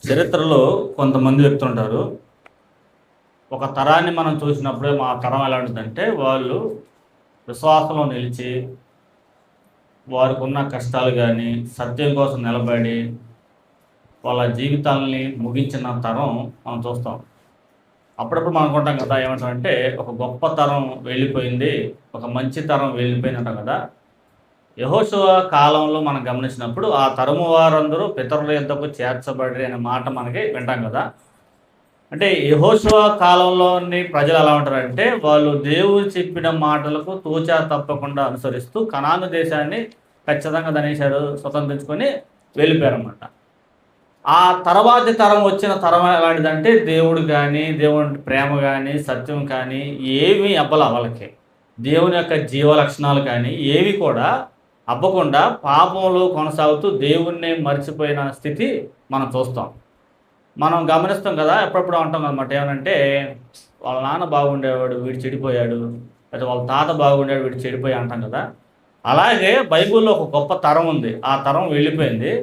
చరిత్రలో కొంతమంది వ్యక్తులు ఉంటారు. ఒక తరాన్ని మనం చూసినప్పుడే మా తరం ఎలాంటిదంటే వాళ్ళు విశ్వాసంలో నిలిచి వారికి ఉన్న కష్టాలు కానీ సత్యం కోసం నిలబడి వాళ్ళ జీవితాలని ముగించిన తరం మనం చూస్తాం. అప్పుడప్పుడు మనం అనుకుంటాం కదా, ఏమంటామంటే ఒక గొప్ప తరం వెళ్ళిపోయింది, ఒక మంచి తరం వెళ్ళిపోయింది అంటాం కదా. యెహోషువ కాలంలో మనం గమనించినప్పుడు ఆ తరము వారందరూ పితరుల యొద్దకు చేర్చబడి అనే మాట మనకి వింటాం కదా. అంటే యెహోషువ కాలంలోని ప్రజలు ఎలా ఉంటారంటే వాళ్ళు దేవుడు చెప్పిన మాటలకు తూచా తప్పకుండా అనుసరిస్తూ కనాను దేశాన్ని ఖచ్చితంగా దనేశారు, స్వతంత్రించుకొని వెళ్ళిపోయారన్నమాట. ఆ తర్వాతి తరం వచ్చిన తరం ఎలాంటిదంటే దేవుడు కానీ దేవుని ప్రేమ కానీ సత్యం కానీ ఏమీ అవ్వల వాళ్ళకి. దేవుని యొక్క జీవ లక్షణాలు కానీ ఏవి కూడా అవ్వకుండా పాపంలో కొనసాగుతూ దేవుణ్ణి మర్చిపోయిన స్థితి మనం చూస్తాం. మనం గమనిస్తాం కదా, ఎప్పుడప్పుడు అంటాం అనమాట, ఏమనంటే వాళ్ళ నాన్న బాగుండేవాడు వీడు చెడిపోయాడు, లేదా వాళ్ళ తాత బాగుండేవాడు వీడు చెడిపోయి అంటాం కదా. అలాగే బైబిల్లో ఒక గొప్ప తరం ఉంది, ఆ తరం వెళ్ళిపోయింది.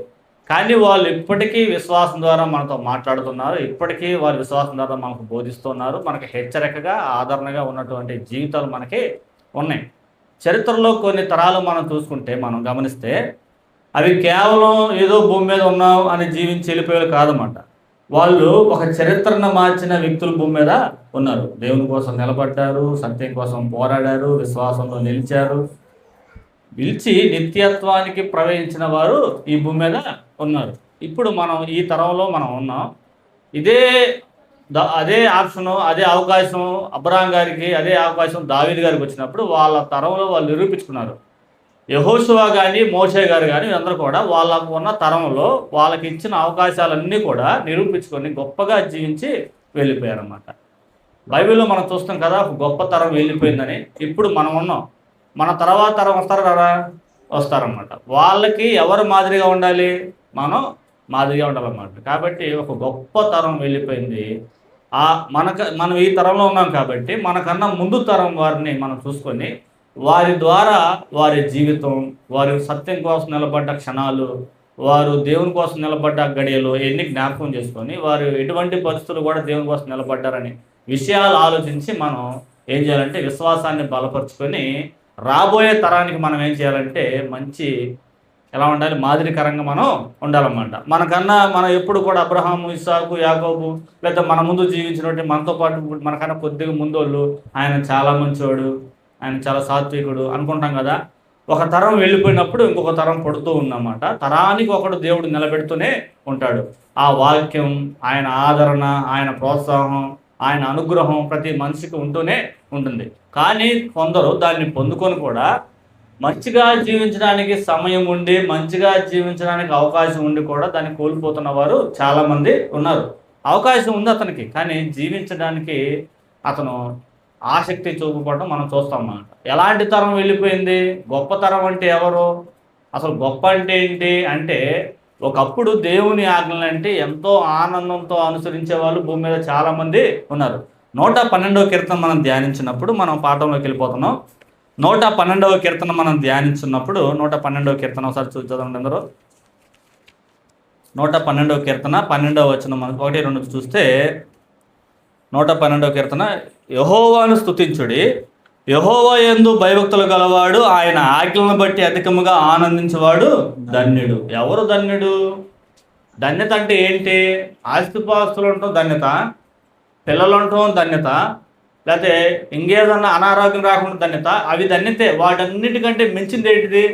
కానీ వాళ్ళు ఇప్పటికీ విశ్వాసం ద్వారా మనతో మాట్లాడుతున్నారు, ఇప్పటికీ వారి విశ్వాసం ద్వారా మనకు బోధిస్తున్నారు. మనకి హెచ్చరికగా ఆదరణగా ఉన్నటువంటి జీవితాలు మనకి ఉన్నాయి. చరిత్రలో కొన్ని తరాలు మనం చూసుకుంటే మనం గమనిస్తే అవి కేవలం ఏదో భూమి మీద ఉన్నాం అని జీవించి వెళ్ళిపోయేది కాదన్నమాట. వాళ్ళు ఒక చరిత్రను మార్చిన వ్యక్తులు భూమి మీద ఉన్నారు. దేవుని కోసం నిలబడ్డారు, సత్యం కోసం పోరాడారు, విశ్వాసంలో నిలిచారు, నిలిచి నిత్యత్వానికి ప్రవేశించిన వారు ఈ భూమి మీద ఉన్నారు. ఇప్పుడు మనం ఈ తరంలో మనం ఉన్నాం. అదే ఆప్షను, అదే అవకాశం అబ్రహాం గారికి, అదే అవకాశం దావీదు గారికి వచ్చినప్పుడు వాళ్ళ తరంలో వాళ్ళు నిరూపించుకున్నారు. యెహోషువ కానీ మోషే గారు కానీ అందరూ కూడా వాళ్ళకు ఉన్న తరంలో వాళ్ళకి ఇచ్చిన అవకాశాలన్నీ కూడా నిరూపించుకొని గొప్పగా జీవించి వెళ్ళిపోయారన్నమాట. బైబిల్లో మనం చూస్తాం కదా, ఒక గొప్ప తరం వెళ్ళిపోయిందని. ఇప్పుడు మనం ఉన్నాం, మన తర్వాత తరం వస్తారు కదా, వస్తారన్నమాట. వాళ్ళకి ఎవరు మాదిరిగా ఉండాలి? మనం మాదిరిగా ఉండాలన్నమాట. కాబట్టి ఒక గొప్ప తరం వెళ్ళిపోయింది. మనం ఈ తరంలో ఉన్నాం కాబట్టి మనకన్నా ముందు తరం వారిని మనం చూసుకొని వారి ద్వారా వారి జీవితం, వారి సత్యం కోసం నిలబడ్డ క్షణాలు, వారు దేవుని కోసం నిలబడ్డ గడియలు ఎన్ని జ్ఞాపకం చేసుకొని వారు ఎటువంటి పరిస్థితులు కూడా దేవుని కోసం నిలబడ్డారని విషయాలు ఆలోచించి మనం ఏం చేయాలంటే విశ్వాసాన్ని బలపరుచుకొని రాబోయే తరానికి మనం ఏం చేయాలంటే మంచి ఎలా ఉండాలి, మాదిరికరంగా మనం ఉండాలన్నమాట. మనం ఎప్పుడు కూడా అబ్రహాము, ఇస్సాకు, యాకోబు లేదా మన ముందు జీవించినటువంటి మనతో పాటు మనకన్నా కొద్దిగా ముందోళ్ళు ఆయన చాలా మంచివాడు, ఆయన చాలా సాత్వికుడు అనుకుంటాం కదా. ఒక తరం వెళ్ళిపోయినప్పుడు ఇంకొక తరం పడుతూ ఉందన్నమాట. తరానికి ఒకడు దేవుడు నిలబెడుతూనే ఉంటాడు. ఆ వాక్యం, ఆయన ఆదరణ, ఆయన ప్రోత్సాహం, ఆయన అనుగ్రహం ప్రతి మనిషికి ఉంటూనే ఉంటుంది. కానీ కొందరు దాన్ని పొందుకొని కూడా మంచిగా జీవించడానికి సమయం ఉండి, మంచిగా జీవించడానికి అవకాశం ఉండి కూడా దాన్ని కోల్పోతున్న వారు చాలామంది ఉన్నారు. అవకాశం ఉంది అతనికి, కానీ జీవించడానికి అతను ఆసక్తి చూపుకోవడం మనం చూస్తాం అన్నమాట. ఎలాంటి తరం వెళ్ళిపోయింది? గొప్ప తరం అంటే ఎవరు? అసలు గొప్ప అంటే ఏంటి అంటే, ఒకప్పుడు దేవుని ఆజ్ఞలంటే ఎంతో ఆనందంతో అనుసరించే వాళ్ళు భూమి మీద చాలామంది ఉన్నారు. 112వ కీర్తన మనం ధ్యానించినప్పుడు మనం పాఠంలోకి వెళ్ళిపోతున్నాం. 112వ కీర్తన మనం ధ్యానించున్నప్పుడు 112వ కీర్తన ఒకసారి చూద్దాం అందరూ. 112వ కీర్తన 12వ వచనం మనం 1-2 చూస్తే 112వ కీర్తన, యెహోవాను స్తుతించుడి, యెహోవా యందు భయభక్తులు గలవాడు ఆయన ఆజ్ఞలను బట్టి అధికముగా ఆనందించేవాడు ధన్యుడు. ఎవరు ధన్యుడు? ధన్యత అంటే ఏంటి? ఆస్తిపాస్తులు ఉండటం ధన్యత, పిల్లలు ఉండటం ధన్యత, లేకపోతే ఇంకేదన్నా అనారోగ్యం రాకుండా ధన్యత, అవి ధన్యతే. వాటన్నిటికంటే మించింది ఏంటిది?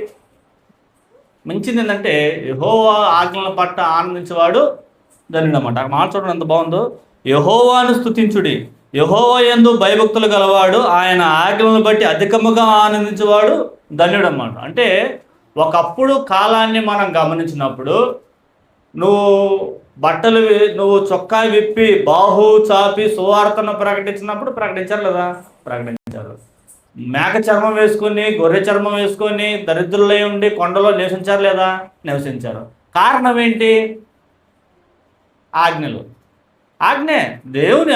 మించింది ఏంటంటే యెహోవా ఆజ్ఞల పట్ల ఆనందించేవాడు ధన్యుడు అన్నమాట. మాట చూడండి ఎంత బాగుందో. యెహోవాను స్తుతించుడి, యెహోవా యందు భయభక్తులు గలవాడు ఆయన ఆజ్ఞలను బట్టి అధికముగా ఆనందించేవాడు ధన్యుడు అన్నమాట. అంటే ఒకప్పుడు కాలాన్ని మనం గమనించినప్పుడు నువ్వు చొక్కా విప్పి బాహు చాపి సువార్తను ప్రకటించినప్పుడు ప్రకటించారు లేదా? ప్రకటించారు. మేక చర్మం వేసుకొని, గొర్రె చర్మం వేసుకొని దరిద్రులై ఉండి కొండలో నివసించారు లేదా? నివసించారు. కారణం ఏంటి? ఆజ్ఞలు. దేవుని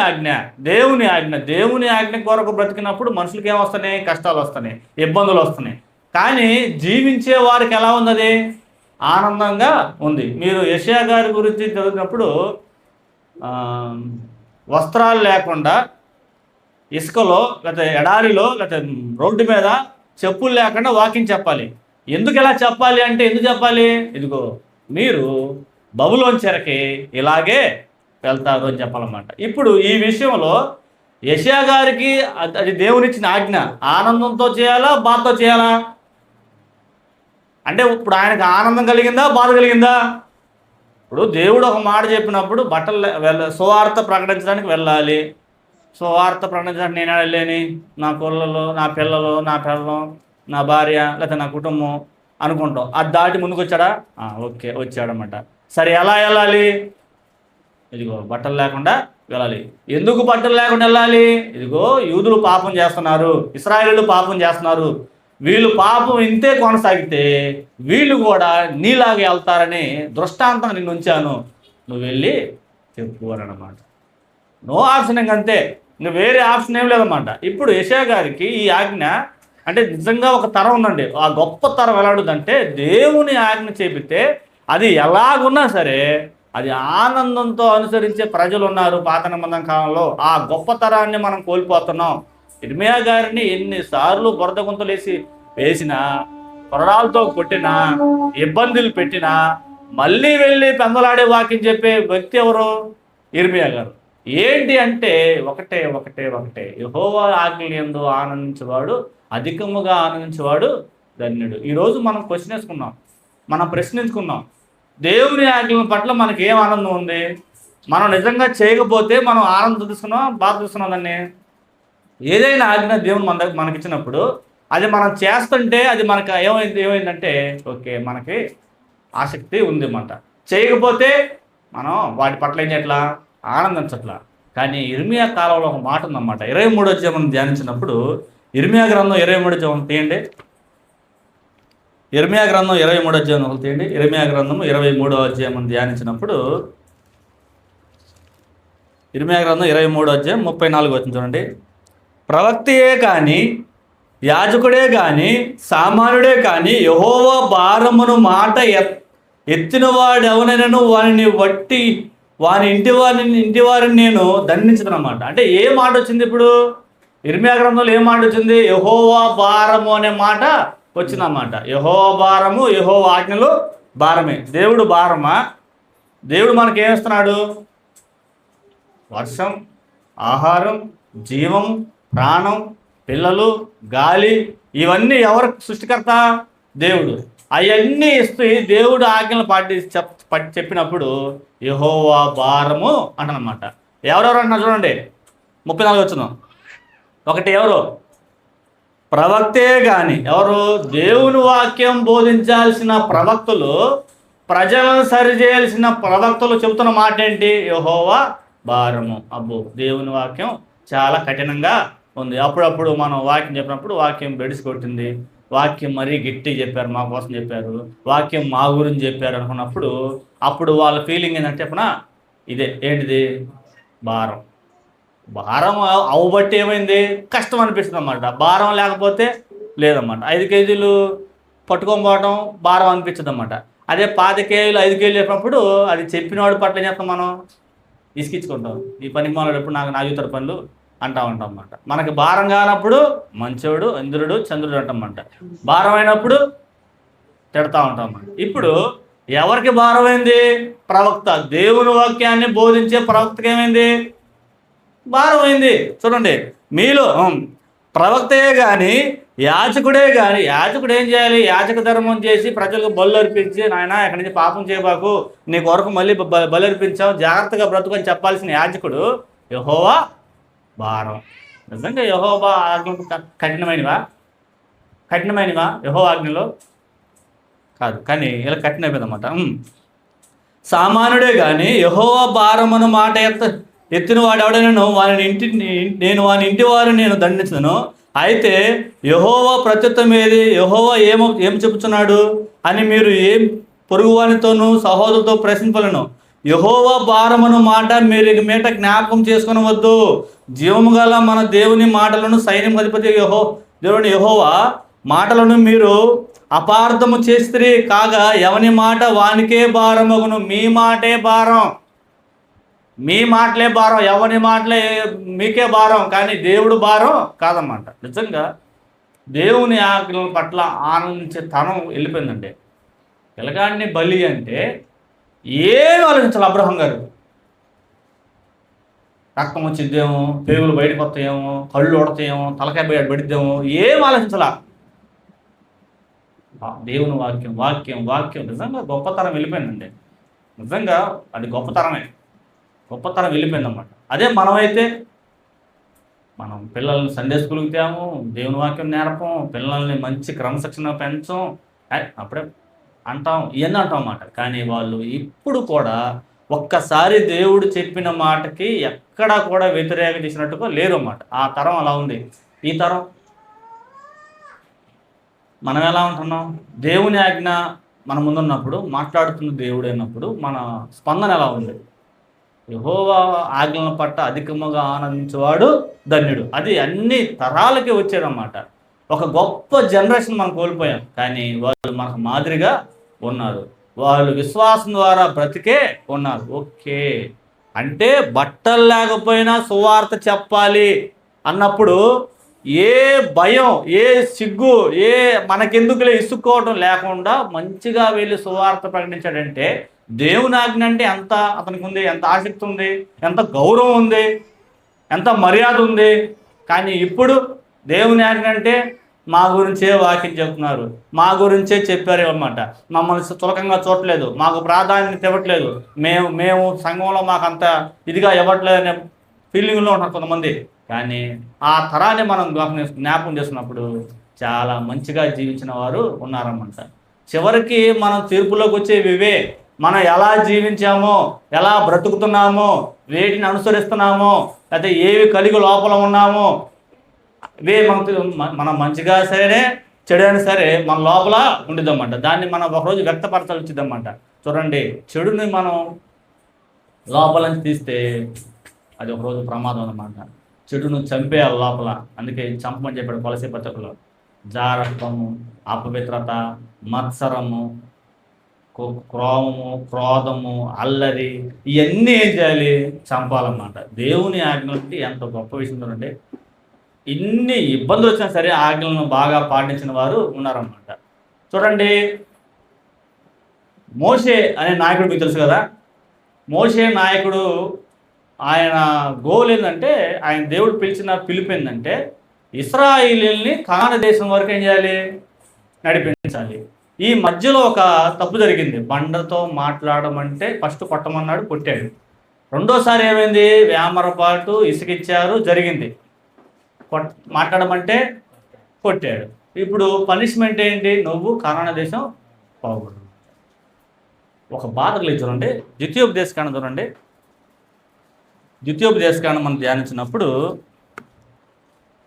ఆజ్ఞ కొరకు బ్రతికినప్పుడు మనుషులకి ఏమొస్తున్నాయి? కష్టాలు వస్తున్నాయి, ఇబ్బందులు వస్తున్నాయి. కానీ జీవించే వారికి ఎలా ఉంది? ఆనందంగా ఉంది. మీరు యెషయా గారి గురించి చదివినప్పుడు వస్త్రాలు లేకుండా ఇసుకలో లేకపోతే ఎడారిలో లేకపోతే రోడ్డు మీద చెప్పులు లేకుండా వాకింగ్ చెప్పాలి. ఎందుకు ఇలా చెప్పాలి అంటే ఎందుకు చెప్పాలి? ఇదిగో మీరు బబులోను చెరకి ఇలాగే వెళ్తారు అని చెప్పాలన్నమాట. ఇప్పుడు ఈ విషయంలో యెషయా గారికి అది దేవునిచ్చిన ఆజ్ఞ. ఆనందంతో చేయాలా, బాధతో చేయాలా? అంటే ఇప్పుడు ఆయనకు ఆనందం కలిగిందా, బాధ కలిగిందా? ఇప్పుడు దేవుడు ఒక మాట చెప్పినప్పుడు సువార్త ప్రకటించడానికి వెళ్ళాలి. సువార్త ప్రకటించడానికి నేను వెళ్ళలేని నా కొళ్ళలో నా పిల్లలు నా భార్య లేకపోతే నా కుటుంబం అనుకుంటాం. అది దాటి ముందుకు వచ్చాడా? ఓకే, వచ్చాడనమాట. సరే, ఎలా వెళ్ళాలి? ఇదిగో బట్టలు లేకుండా వెళ్ళాలి. ఎందుకు బట్టలు లేకుండా వెళ్ళాలి? ఇదిగో యూదులు పాపం చేస్తున్నారు, ఇశ్రాయేలీయులు పాపం చేస్తున్నారు, వీళ్ళు పాపం ఇంతే కొనసాగితే వీళ్ళు కూడా నీలాగే వెళ్తారని దృష్టాంతం నిన్ను ఉంచాను, నువ్వు వెళ్ళి చెప్పు అని అన్నమాట. నో ఆప్షన్ ఇంకంతే, ఇంక వేరే ఆప్షన్ ఏం లేదన్నమాట. ఇప్పుడు యెషయా గారికి ఈ ఆజ్ఞ అంటే నిజంగా ఒక తరం ఉందండి. ఆ గొప్ప తరం ఎలాంటిదంటే దేవుని ఆజ్ఞ చేపితే అది ఎలాగున్నా సరే అది ఆనందంతో అనుసరించే ప్రజలు ఉన్నారు పాత నిబంధన కాలంలో. ఆ గొప్ప తరాన్ని మనం కోల్పోతున్నాం. ఇర్మియా గారిని ఎన్నిసార్లు బురద గుంతలు వేసినా, కొరడాలతో కొట్టినా, ఇబ్బందులు పెట్టినా మళ్ళీ వెళ్ళి పెందలాడే వాక్యం చెప్పే వ్యక్తి ఎవరు? ఇర్మియా గారు. ఏంటి అంటే ఒకటే యెహోవా ఆజ్ఞలందు ఆనందించేవాడు, అధికముగా ఆనందించేవాడు ధన్యుడు. ఈరోజు మనం క్వశ్చన్ వేసుకున్నాం, మనం ప్రశ్నించుకున్నాం, దేవుని ఆజ్ఞల పట్ల మనకి ఏం ఆనందం ఉంది? మనం నిజంగా చేయకపోతే మనం ఆనందం తీసుకున్నాం, బాధ తీసుకున్నాం. దాన్ని ఏదైనా ఆజ్ఞ దేవుని మనకి ఇచ్చినప్పుడు అది మనం చేస్తుంటే అది మనకు ఏమైందంటే ఓకే, మనకి ఆసక్తి ఉంది అన్నమాట. చేయకపోతే మనం వాటి పట్ల ఏం చేయట్లా, ఆనందించట్లా. కానీ ఇర్మియా కాలంలో ఒక మాట ఉందన్నమాట. 23వ అధ్యాయం ధ్యానించినప్పుడు ఇర్మియా గ్రంథం 23వ అధ్యాయం తీయండి. ఇర్మియా గ్రంథం 23వ అధ్యాయం తీయండి. ఇర్మియా గ్రంథం 23వ అధ్యాయం ధ్యానించినప్పుడు ఇర్మియా గ్రంథం 23వ అధ్యాయం 34 వచ్చింది చూడండి. ప్రవక్తయే కానీ, యాజకుడే కానీ, సామాన్యుడే కానీ యెహోవా భారమును మాట ఎత్తినవాడు ఎవరైనాను వారిని బట్టి వాని ఇంటి వారిని నేను దండించదనమాట. అంటే ఏ మాట వచ్చింది? ఇప్పుడు ఇర్మియా గ్రంథంలో ఏ మాట వచ్చింది? యెహోవా భారము అనే మాట వచ్చిందన్నమాట. యెహోవా భారము, యెహోవా ఆజ్ఞలు భారమే. దేవుడు భారమా? దేవుడు మనకి ఏమిస్తున్నాడు? వర్షం, ఆహారం, జీవం, ప్రాణం, పిల్లలు, గాలి, ఇవన్నీ ఎవరు సృష్టికర్త? దేవుడు. అవన్నీ ఇస్తూ దేవుడు ఆజ్ఞలు చెప్పినప్పుడు యెహోవా భారము అంటనమాట. ఎవరెవరు అంటున్నారు చూడండి. 34 వచ్చినాం. ఒకటి ఎవరు? ప్రవక్తే కానీ. ఎవరు? దేవుని వాక్యం బోధించాల్సిన ప్రవక్తలు, ప్రజలను సరిచేయాల్సిన ప్రవక్తలు చెబుతున్న మాట ఏంటి? యెహోవా భారము. అబ్బో, దేవుని వాక్యం చాలా కఠినంగా ఉంది. అప్పుడప్పుడు మనం వాక్యం చెప్పినప్పుడు వాక్యం బెడిసి కొట్టింది, వాక్యం మరీ గట్టి చెప్పారు, మా కోసం చెప్పారు, వాక్యం మా గురించి చెప్పారు అనుకున్నప్పుడు అప్పుడు వాళ్ళ ఫీలింగ్ ఏంటంటే చెప్పనా, ఇదే ఏంటిది? భారం. భారం అవ్వబట్టి ఏమైంది? కష్టం అనిపిస్తుంది అన్నమాట. భారం లేకపోతే లేదన్నమాట. 5 కేజీలు పట్టుకొని పోవడం భారం అనిపించదు అన్నమాట. అదే 10 కేజీలు 5 కేజీలు చెప్పినప్పుడు అది చెప్పినవాడు పట్ల ఏం చేస్తాం మనం? ఇసుకించుకుంటాం. ఈ పనికి మనవాడు ఎప్పుడు నాకు నాగుతారు పనులు అంటూ ఉంటాం అన్నమాట. మనకి భారం కానప్పుడు మంచోడు, ఇంద్రుడు, చంద్రుడు అంటామన్నమాట. భారం అయినప్పుడు తిడతా ఉంటాం అన్నమాట. ఇప్పుడు ఎవరికి భారమైంది? ప్రవక్త. దేవుని వాక్యాన్ని బోధించే ప్రవక్తకి ఏమైంది? భారమైంది. చూడండి, మీలో ప్రవక్తయే కానీ, యాజకుడే కానీ. యాజకుడు ఏం చేయాలి? యాజక ధర్మం చేసి ప్రజలకు బలు అర్పించి, నాయన ఎక్కడి నుంచి పాపం చేయబాకు, నీ కొరకు మళ్ళీ బలు అర్పించావు, జాగ్రత్తగా బ్రతుకొని చెప్పాల్సిన యాజకుడు యెహోవా భారం. నిజంగా యెహోవా ఆజ్ఞలు కఠినమైనవా? యెహోవా ఆజ్ఞలో కాదు, కానీ ఇలా కఠినమైందన్నమాట. సామాన్యుడే కానీ యెహోవా భారమును మాట ఎత్తిన వాడు ఎవడైనాను నేను వాని ఇంటి వారు నేను దండించను. అయితే యెహోవా ప్రత్యుత్తరం ఏది? యెహోవా ఏం చెబుతున్నాడు అని మీరు ఏం పొరుగువానితోనూ సహోదరులతో ప్రశ్నింపలను. యెహోవా భారమును మాట మీరు మీట జ్ఞాపకం చేసుకునవద్దు. జీవము గల మన దేవుని మాటలను సైన్యం అధిపతి దేవుని యెహోవా మాటలను మీరు అపార్థము చేస్త్రీ కాగా ఎవని మాట వానికే భారమగును. మీ మాటే భారం, మీ మాటలే భారం, ఎవరి మాటలే మీకే భారం, కానీ దేవుడు భారం కాదన్నమాట. నిజంగా దేవుని ఆజ్ఞల పట్ల ఆనందించే తనం వెళ్ళిపోయిందండి. పిల్లగాడిని బలి అంటే ఏం ఆలోచించాలి అబ్రహం గారు? రక్తం వచ్చిద్దేమో, పేగులు బయటకు వస్తాయేమో, కళ్ళు ఉడతాయేమో, తలకాయ బయట పడిద్దేమో, ఏం ఆలోచించాలా? దేవుని వాక్యం వాక్యం వాక్యం నిజంగా గొప్పతరం వెళ్ళిపోయిందండి. నిజంగా అది గొప్పతరం వెళ్ళిపోయిందన్నమాట. అదే మనమైతే మనం పిల్లల్ని సండే స్కూల్కి తేము, దేవుని వాక్యం నేర్పం, పిల్లల్ని మంచి క్రమశిక్షణ పెంచం, అప్పుడే అంటాం, ఇవన్నీ అంటాం అన్నమాట. కానీ వాళ్ళు ఇప్పుడు కూడా ఒక్కసారి దేవుడు చెప్పిన మాటకి ఎక్కడా కూడా వ్యతిరేకత చేసినట్టుగా లేరు అన్నమాట. ఆ తరం అలా ఉంది. ఈ తరం మనం ఎలా ఉంటున్నాం? దేవుని ఆజ్ఞ మన ముందున్నప్పుడు, మాట్లాడుతున్న దేవుడు అయినప్పుడు మన స్పందన ఎలా ఉంది? యెహోవా ఆజ్ఞల పట్ల అధికముగా ఆనందించేవాడు ధన్యుడు. అది అన్ని తరాలకి వచ్చేదన్నమాట. ఒక గొప్ప జనరేషన్ మనం కోల్పోయాం, కానీ వాళ్ళు మనకు మాదిరిగా ఉన్నారు. వాళ్ళు విశ్వాసం ద్వారా బ్రతికే ఉన్నారు. ఓకే, అంటే బట్టలు లేకపోయినా సువార్త చెప్పాలి అన్నప్పుడు ఏ భయం, ఏ సిగ్గు, ఏ మనకెందుకులే ఇసుక్కోవడం లేకుండా మంచిగా వెళ్ళి సువార్త ప్రకటించాడంటే దేవుని ఆజ్ఞ అంటే ఎంత అతనికి ఉంది, ఎంత ఆసక్తి ఉంది, ఎంత గౌరవం ఉంది, ఎంత మర్యాద ఉంది. కానీ ఇప్పుడు దేవుని ఆజ్ఞ అంటే మా గురించే వాక్యం చెప్తున్నారు, మా గురించే చెప్పారు అన్నమాట. మమ్మల్ని చులకంగా చూడట్లేదు, మాకు ప్రాధాన్యత ఇవ్వట్లేదు, మేము సంఘంలో మాకు అంత ఇదిగా ఇవ్వట్లేదు అనే ఫీలింగ్లో ఉన్నారు కొంతమంది. కానీ ఆ తరాన్ని మనం జ్ఞాపకం చేస్తున్నప్పుడు చాలా మంచిగా జీవించిన వారు ఉన్నారన్నమాట. చివరికి మనం తీర్పులోకి వచ్చేవి ఇవే. మనం ఎలా జీవించామో, ఎలా బ్రతుకుతున్నామో, వేటిని అనుసరిస్తున్నామో, లేకపోతే ఏవి కలిగి లోపల ఉన్నామో, ఇవే మనం మంచిగా సరే చెడైనా సరే మన లోపల ఉండిద్దన్నమాట. దాన్ని మనం ఒకరోజు వ్యక్తపరచాల్సి వచ్చిందన్నమాట. చూడండి, చెడుని మనం లోపల నుంచి తీస్తే అది ఒకరోజు ప్రమాదం అన్నమాట. చెడును చంపేయాలి లోపల. అందుకే చంపమని చెప్పాడు కొలసీ పత్రికలో. జారత్వము, అపవిత్రత, మత్సరము, క్రోధము, క్రోధము, అల్లరి, ఇవన్నీ ఏం చేయాలి? చంపాలన్నమాట. దేవుని ఆజ్ఞలకి ఎంత గొప్ప విషయం అంటే ఇన్ని ఇబ్బందులు వచ్చినా సరే ఆజ్ఞలను బాగా పాటించిన వారు ఉన్నారన్నమాట. చూడండి, మోషే అనే నాయకుడు మీకు తెలుసు కదా. మోషే నాయకుడు ఆయన గోల్ ఏంటంటే, ఆయన దేవుడు పిలిచిన పిలుపు ఏంటంటే ఇశ్రాయేలీయుల్ని కనాను దేశం వరకు ఏం చేయాలి? నడిపించాలి. ఈ మధ్యలో ఒక తప్పు జరిగింది. బండతో మాట్లాడడం అంటే ఫస్ట్ కొట్టమన్నాడు, కొట్టాడు. రెండోసారి ఏమైంది? వేమరపాటు ఇసుకిచ్చారు, జరిగింది. మాట్లాడమంటే కొట్టాడు. ఇప్పుడు పనిష్మెంట్ ఏంటి? నువ్వు కనాను దేశం పోకూడదు. ఒక బాధ లేదు. చూడండి, ద్వితీయోపదేశకాండం చూడండి. ద్వితీయోపదేశకాండం మనం ధ్యానించినప్పుడు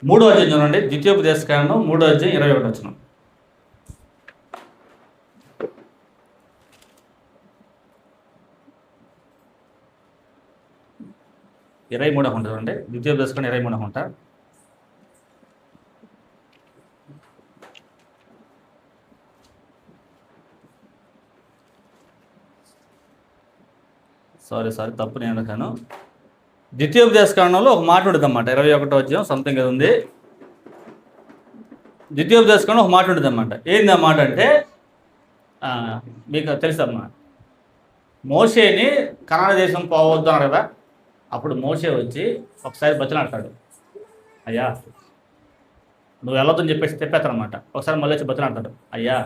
3వ అధ్యాయం చూడండి. ద్వితీయోపదేశకాండం 3వ అధ్యాయం 21 వచనం. ఇరవై 23 ఉంటా చూడండి. ద్వితీయోపదేశకాండం 23 ఉంటా. సారీ తప్పు నేను అనుకాను. ద్వితీయోపదేశకాండంలో ఒక మాట ఉంటుంది అన్నమాట. 21వ అధ్యాయం సంథింగ్ అది ఉంది. ద్వితీయోపదేశకాండం ఒక మాట ఉంటుంది అన్నమాట. ఏంది ఆ మాట అంటే, మీకు తెలుసమ్మా, మోషేని కనాను దేశం పోవద్దు అన్నాడు కదా. అప్పుడు మోషే వచ్చి ఒకసారి బతిలాడతాడు. అయ్యా నువ్వు వెళ్ళొద్దని చెప్పేస్తాను అనమాట. ఒకసారి మళ్ళీ వచ్చి బతిలాడతాడు. అయ్యా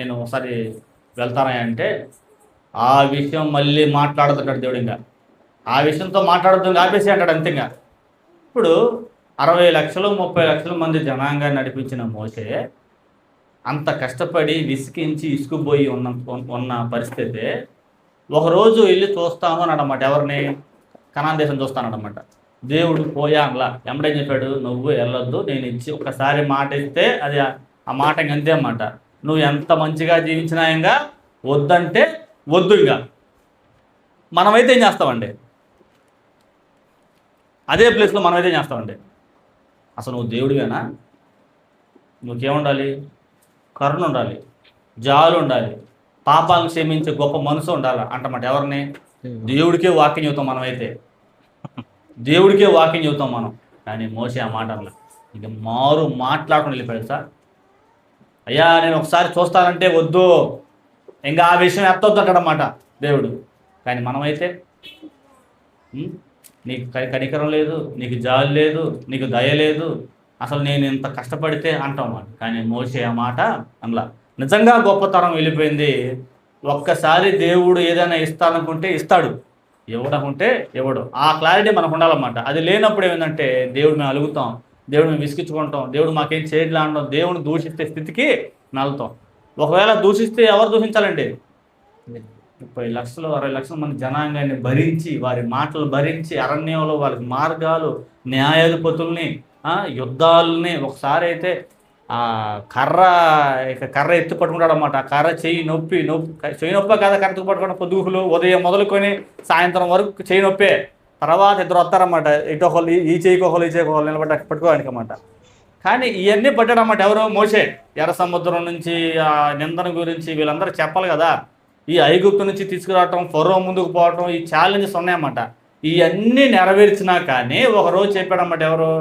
నేను ఒకసారి వెళ్తానా అంటే ఆ విషయం మళ్ళీ మాట్లాడుతుంటాడు దేవుడు. ఇంకా ఆ విషయంతో మాట్లాడుతూ ఆపేసి అంటాడు అంతేగా. ఇప్పుడు 60 లక్షలు 30 లక్షల మంది జనాంగాన్ని నడిపించిన మోషే అంత కష్టపడి విసికించి ఇసుకుపోయి ఉన్న పరిస్థితి ఒకరోజు వెళ్ళి చూస్తాను అన్నమాట. ఎవరిని? కనాను దేశం చూస్తానన్నమాట. దేవుడు పోయాంగ్లా ఎమ్మడేం చెప్పాడు? నువ్వు వెళ్ళొద్దు, నేను ఇచ్చి ఒకసారి మాట ఇస్తే అది ఆ మాట ఇంక అంతే అన్నమాట. నువ్వు ఎంత మంచిగా జీవించినా ఇంకా వద్దంటే వద్దు. ఇక మనమైతే ఏం చేస్తామండి? అదే ప్లేస్లో మనమైతే ఏం చేస్తామండి? అసలు నువ్వు దేవుడివేనా? నువ్వేముండాలి? కరుణ ఉండాలి, జాలు ఉండాలి, పాపాలను క్షమించే గొప్ప మనసు ఉండాలి అంటమాట. ఎవరిని? దేవుడికే వాక్యం చెబుతాం మనమైతే, దేవుడికే వాక్యం చెబుతాం మనం. కానీ మోసే ఆ మాట అనలా. ఇక మాట్లాడుకుని వెళ్ళిపోయాడు. సార్ అయ్యా నేను ఒకసారి చూస్తానంటే వద్దు, ఇంకా ఆ విషయం ఎత్తొద్దు అంటాడన్నమాట దేవుడు. కానీ మనమైతే నీకు కనికరం లేదు, నీకు జాలి లేదు, నీకు దయ లేదు, అసలు నేను ఇంత కష్టపడితే అంటాం మాట. కానీ మోసే ఆ మాట అనలా. నిజంగా గొప్పతరం వెళ్ళిపోయింది. ఒక్కసారి దేవుడు ఏదైనా ఇస్తాననుకుంటే ఇస్తాడు, ఇవ్వడకుంటే ఇవ్వడు. ఆ క్లారిటీ మనకు ఉండాలన్నమాట. అది లేనప్పుడు ఏమిటంటే దేవుడు మేము అలుగుతాం, దేవుడు మేము విసిగించుకుంటాం, దేవుడు మాకేం చేయట్లా అనడం, దేవుని దూషిస్తే స్థితికి నలుతాం. ఒకవేళ దూషిస్తే ఎవరు దూషించాలండి? 30 లక్షలు 60 లక్షల మంది జనాంగాన్ని భరించి, వారి మాటలు భరించి, అరణ్యంలో వాళ్ళకి మార్గాలు, న్యాయాధిపతుల్ని, యుద్ధాలని, ఒకసారి అయితే ఆ కర్ర ఎత్తి పట్టుకుంటాడు అన్నమాట. ఆ కర్ర చెయ్యి నొప్పి కదా, కరెక్ట్గా పట్టుకుంటా పొద్దుగులు ఉదయం మొదలుకొని సాయంత్రం వరకు చెయ్యి నొప్పే. తర్వాత ఇద్దరు వస్తారన్నమాట, ఇటు ఒకళ్ళు ఈ చేయికి ఒకళ్ళు, ఈ చేయికి ఒకళ్ళు నిలబడ్డ పట్టుకోవడానికి అన్నమాట. కానీ ఇవన్నీ పడ్డాడన్నమాట ఎవరు? మోసే. ఎర్ర సముద్రం నుంచి ఆ నిందన గురించి వీళ్ళందరూ చెప్పాలి కదా. ఈ ఐగుప్తు నుంచి తీసుకురావటం, ఫరో ముందుకు పోవటం, ఈ ఛాలెంజెస్ ఉన్నాయన్నమాట. ఇవన్నీ నెరవేర్చినా కానీ ఒకరోజు చెప్పాడన్నమాట ఎవరు?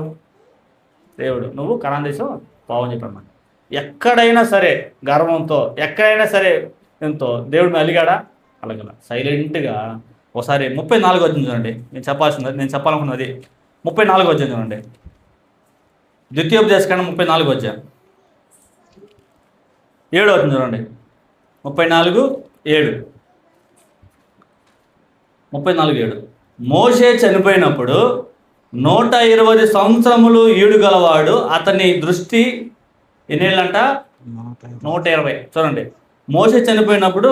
దేవుడు, నువ్వు కనాన్ దేశం పోవని చెప్పాడన్నమాట. ఎక్కడైనా సరే గర్వంతో, ఎక్కడైనా సరే ఎంతో దేవుడిని అలిగాడా? అలగల. సైలెంట్గా ఒకసారి 34 వచ్చింది చూడండి. నేను చెప్పాలనుకున్నది 34 వచ్చింది చూడండి. ద్వితీయోపదేశకాండం 34 వచ్చా 7 అవుతుంది చూడండి. 34:7 మోషే చనిపోయినప్పుడు 120 సంవత్సరములు ఈడు గలవాడు, అతని దృష్టి ఎన్నేళ్ళంట? 120. చూడండి, మోషే చనిపోయినప్పుడు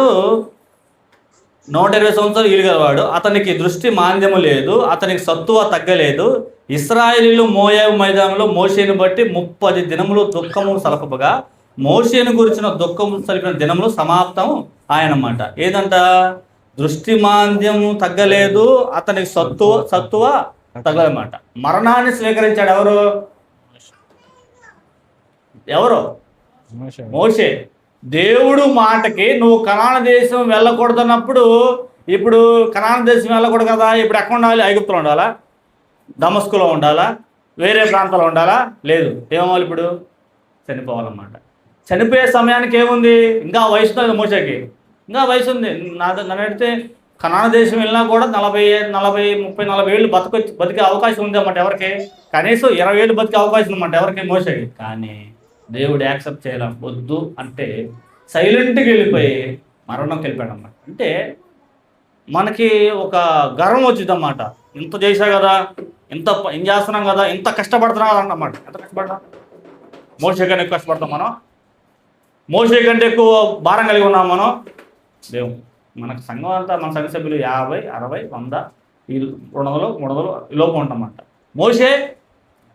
120 సంవత్సరాలు ఈడు గలవాడు, అతనికి దృష్టి మాంద్యము లేదు, అతనికి సత్తువ తగ్గలేదు. ఇశ్రాయేలీయులు మోయాబు మైదానంలో మోషేను బట్టి 30 దినములు దుఃఖము సలపగా, మోషేను గురించిన దుఃఖము సలిపిన దినములు సమాప్తం ఆయనమాట. ఏదంట? దృష్టి మాంద్యము తగ్గలేదు, అతనికి సత్తువ తగ్గదన్నమాట. మరణాన్ని స్వీకరించాడు ఎవరు? మోషే. దేవుడు మాటకి నువ్వు కనాన దేశం వెళ్ళకూడదన్నప్పుడు, ఇప్పుడు కనాన దేశం వెళ్ళకూడదు కదా, ఇప్పుడు ఎక్కడ ఉండాలి? ఐగుప్తులో ఉండాలా? దమస్కులో ఉండాలా? వేరే ప్రాంతాల్లో ఉండాలా? లేదు. ఏమవ్వాలి? ఇప్పుడు చనిపోవాలన్నమాట. చనిపోయే సమయానికి ఏముంది? ఇంకా వయసు ఉంది మోషేకి, ఇంకా వయసు ఉంది. నన్ను అడిగితే కనాన దేశం వెళ్ళినా కూడా 40 ఏళ్ళు బతికే అవకాశం ఉంది అన్నమాట. ఎవరికి? కనీసం 20 ఏళ్ళు బతికే అవకాశం ఉందన్నమాట. ఎవరికి? మోషేకి. కానీ దేవుడు యాక్సెప్ట్ చేయాల. వద్దు అంటే సైలెంట్గా వెళ్ళిపోయి మరణంకి వెళ్ళిపోయాడు అన్నమాట. అంటే మనకి ఒక గర్వం వచ్చింది అన్నమాట. ఇంత చేసా కదా, ఇంత ఏం చేస్తున్నాం కదా, ఇంత కష్టపడుతున్నాం కదా అన్నమాట. ఎంత కష్టపడతాం? మోషే కంటే ఎక్కువ కష్టపడతాం మనం. మోషే కంటే ఎక్కువ భారం కలిగి ఉన్నాం మనం. దేవుడు మనకు సంఘం అంతా, మన సంఘ సభ్యులు 50, 60, 100, 200, 300 లోపు ఉంటామన్నమాట. మోషే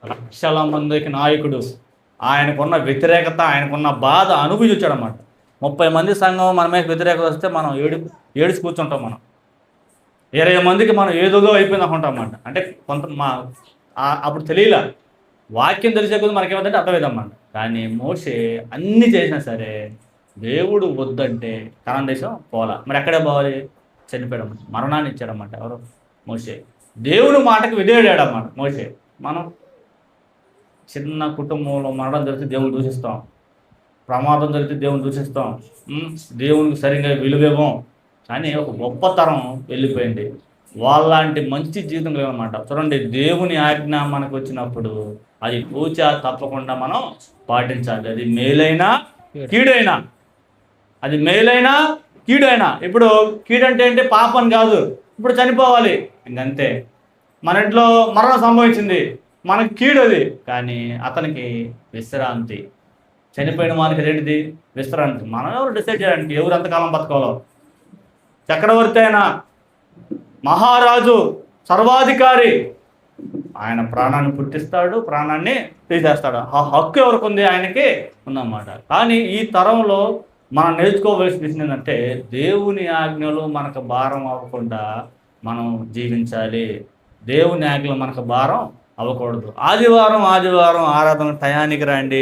లక్షల మందికి నాయకుడు. ఆయనకున్న వ్యతిరేకత, ఆయనకున్న బాధ అనుభూతి వచ్చాడన్నమాట. 30 మంది సంఘం మన మీద వ్యతిరేకత వస్తే మనం ఏడుచి కూర్చుంటాం. మనం 20 మందికి మనం ఏదో అయిపోయింది అనుకుంటాం అన్నమాట. అంటే అప్పుడు తెలియలా, వాక్యం తెలిసే కొద్ది మనకేమంటే అర్థమవుతామన్నమాట. కానీ మోషే అన్నీ చేసినా సరే దేవుడు వద్దంటే కనాన దేశం పోలా. మరి ఎక్కడే పోవాలి? చనిపోయాడన్నమాట. మరణాన్ని ఇచ్చాడన్నమాట. ఎవరు? మోషే. దేవుడు మాటకు విధేయుడాడన్నమాట మోషే. మనం చిన్న కుటుంబంలో మరణం జరిగితే దేవుని దూషిస్తాం, ప్రమాదం జరిగితే దేవుని దూషిస్తాం, దేవునికి సరిగ్గా విలువేమో. కానీ ఒక గొప్ప తరం వెళ్ళిపోయింది. వాళ్ళంటి మంచి జీవితం లేవన్నమాట. చూడండి, దేవుని ఆజ్ఞ మనకు వచ్చినప్పుడు అది పూచా తప్పకుండా మనం పాటించాలి. అది మేలైనా కీడైనా, అది మేలైనా కీడైనా. ఇప్పుడు కీడంటే ఏంటి? పాపం కాదు, ఇప్పుడు చనిపోవాలి ఇంకంతే. మన ఇంట్లో మరణం సంభవించింది, మనకి కీడు అది. కానీ అతనికి విశ్రాంతి. చనిపోయిన వానికి ఏంటిది? విశ్రాంతి. మనం ఎవరు డిసైడ్ చేయడానికి? ఎవరు ఎంతకాలం బతకాలో? చక్రవర్తి అయినా, మహారాజు, సర్వాధికారి, ఆయన ప్రాణాన్ని పుట్టిస్తాడు, ప్రాణాన్ని తీసేస్తాడు. ఆ హక్కు ఎవరికి ఉంది? ఆయనకి ఉందన్నమాట. కానీ ఈ తరంలో మనం నేర్చుకోవలసిన విషయం ఏంటంటే, దేవుని ఆజ్ఞలు మనకు భారం అవ్వకుండా మనం జీవించాలి. దేవుని ఆజ్ఞలు మనకు భారం అవ్వకూడదు. ఆదివారం ఆరాధన టయానికి రండి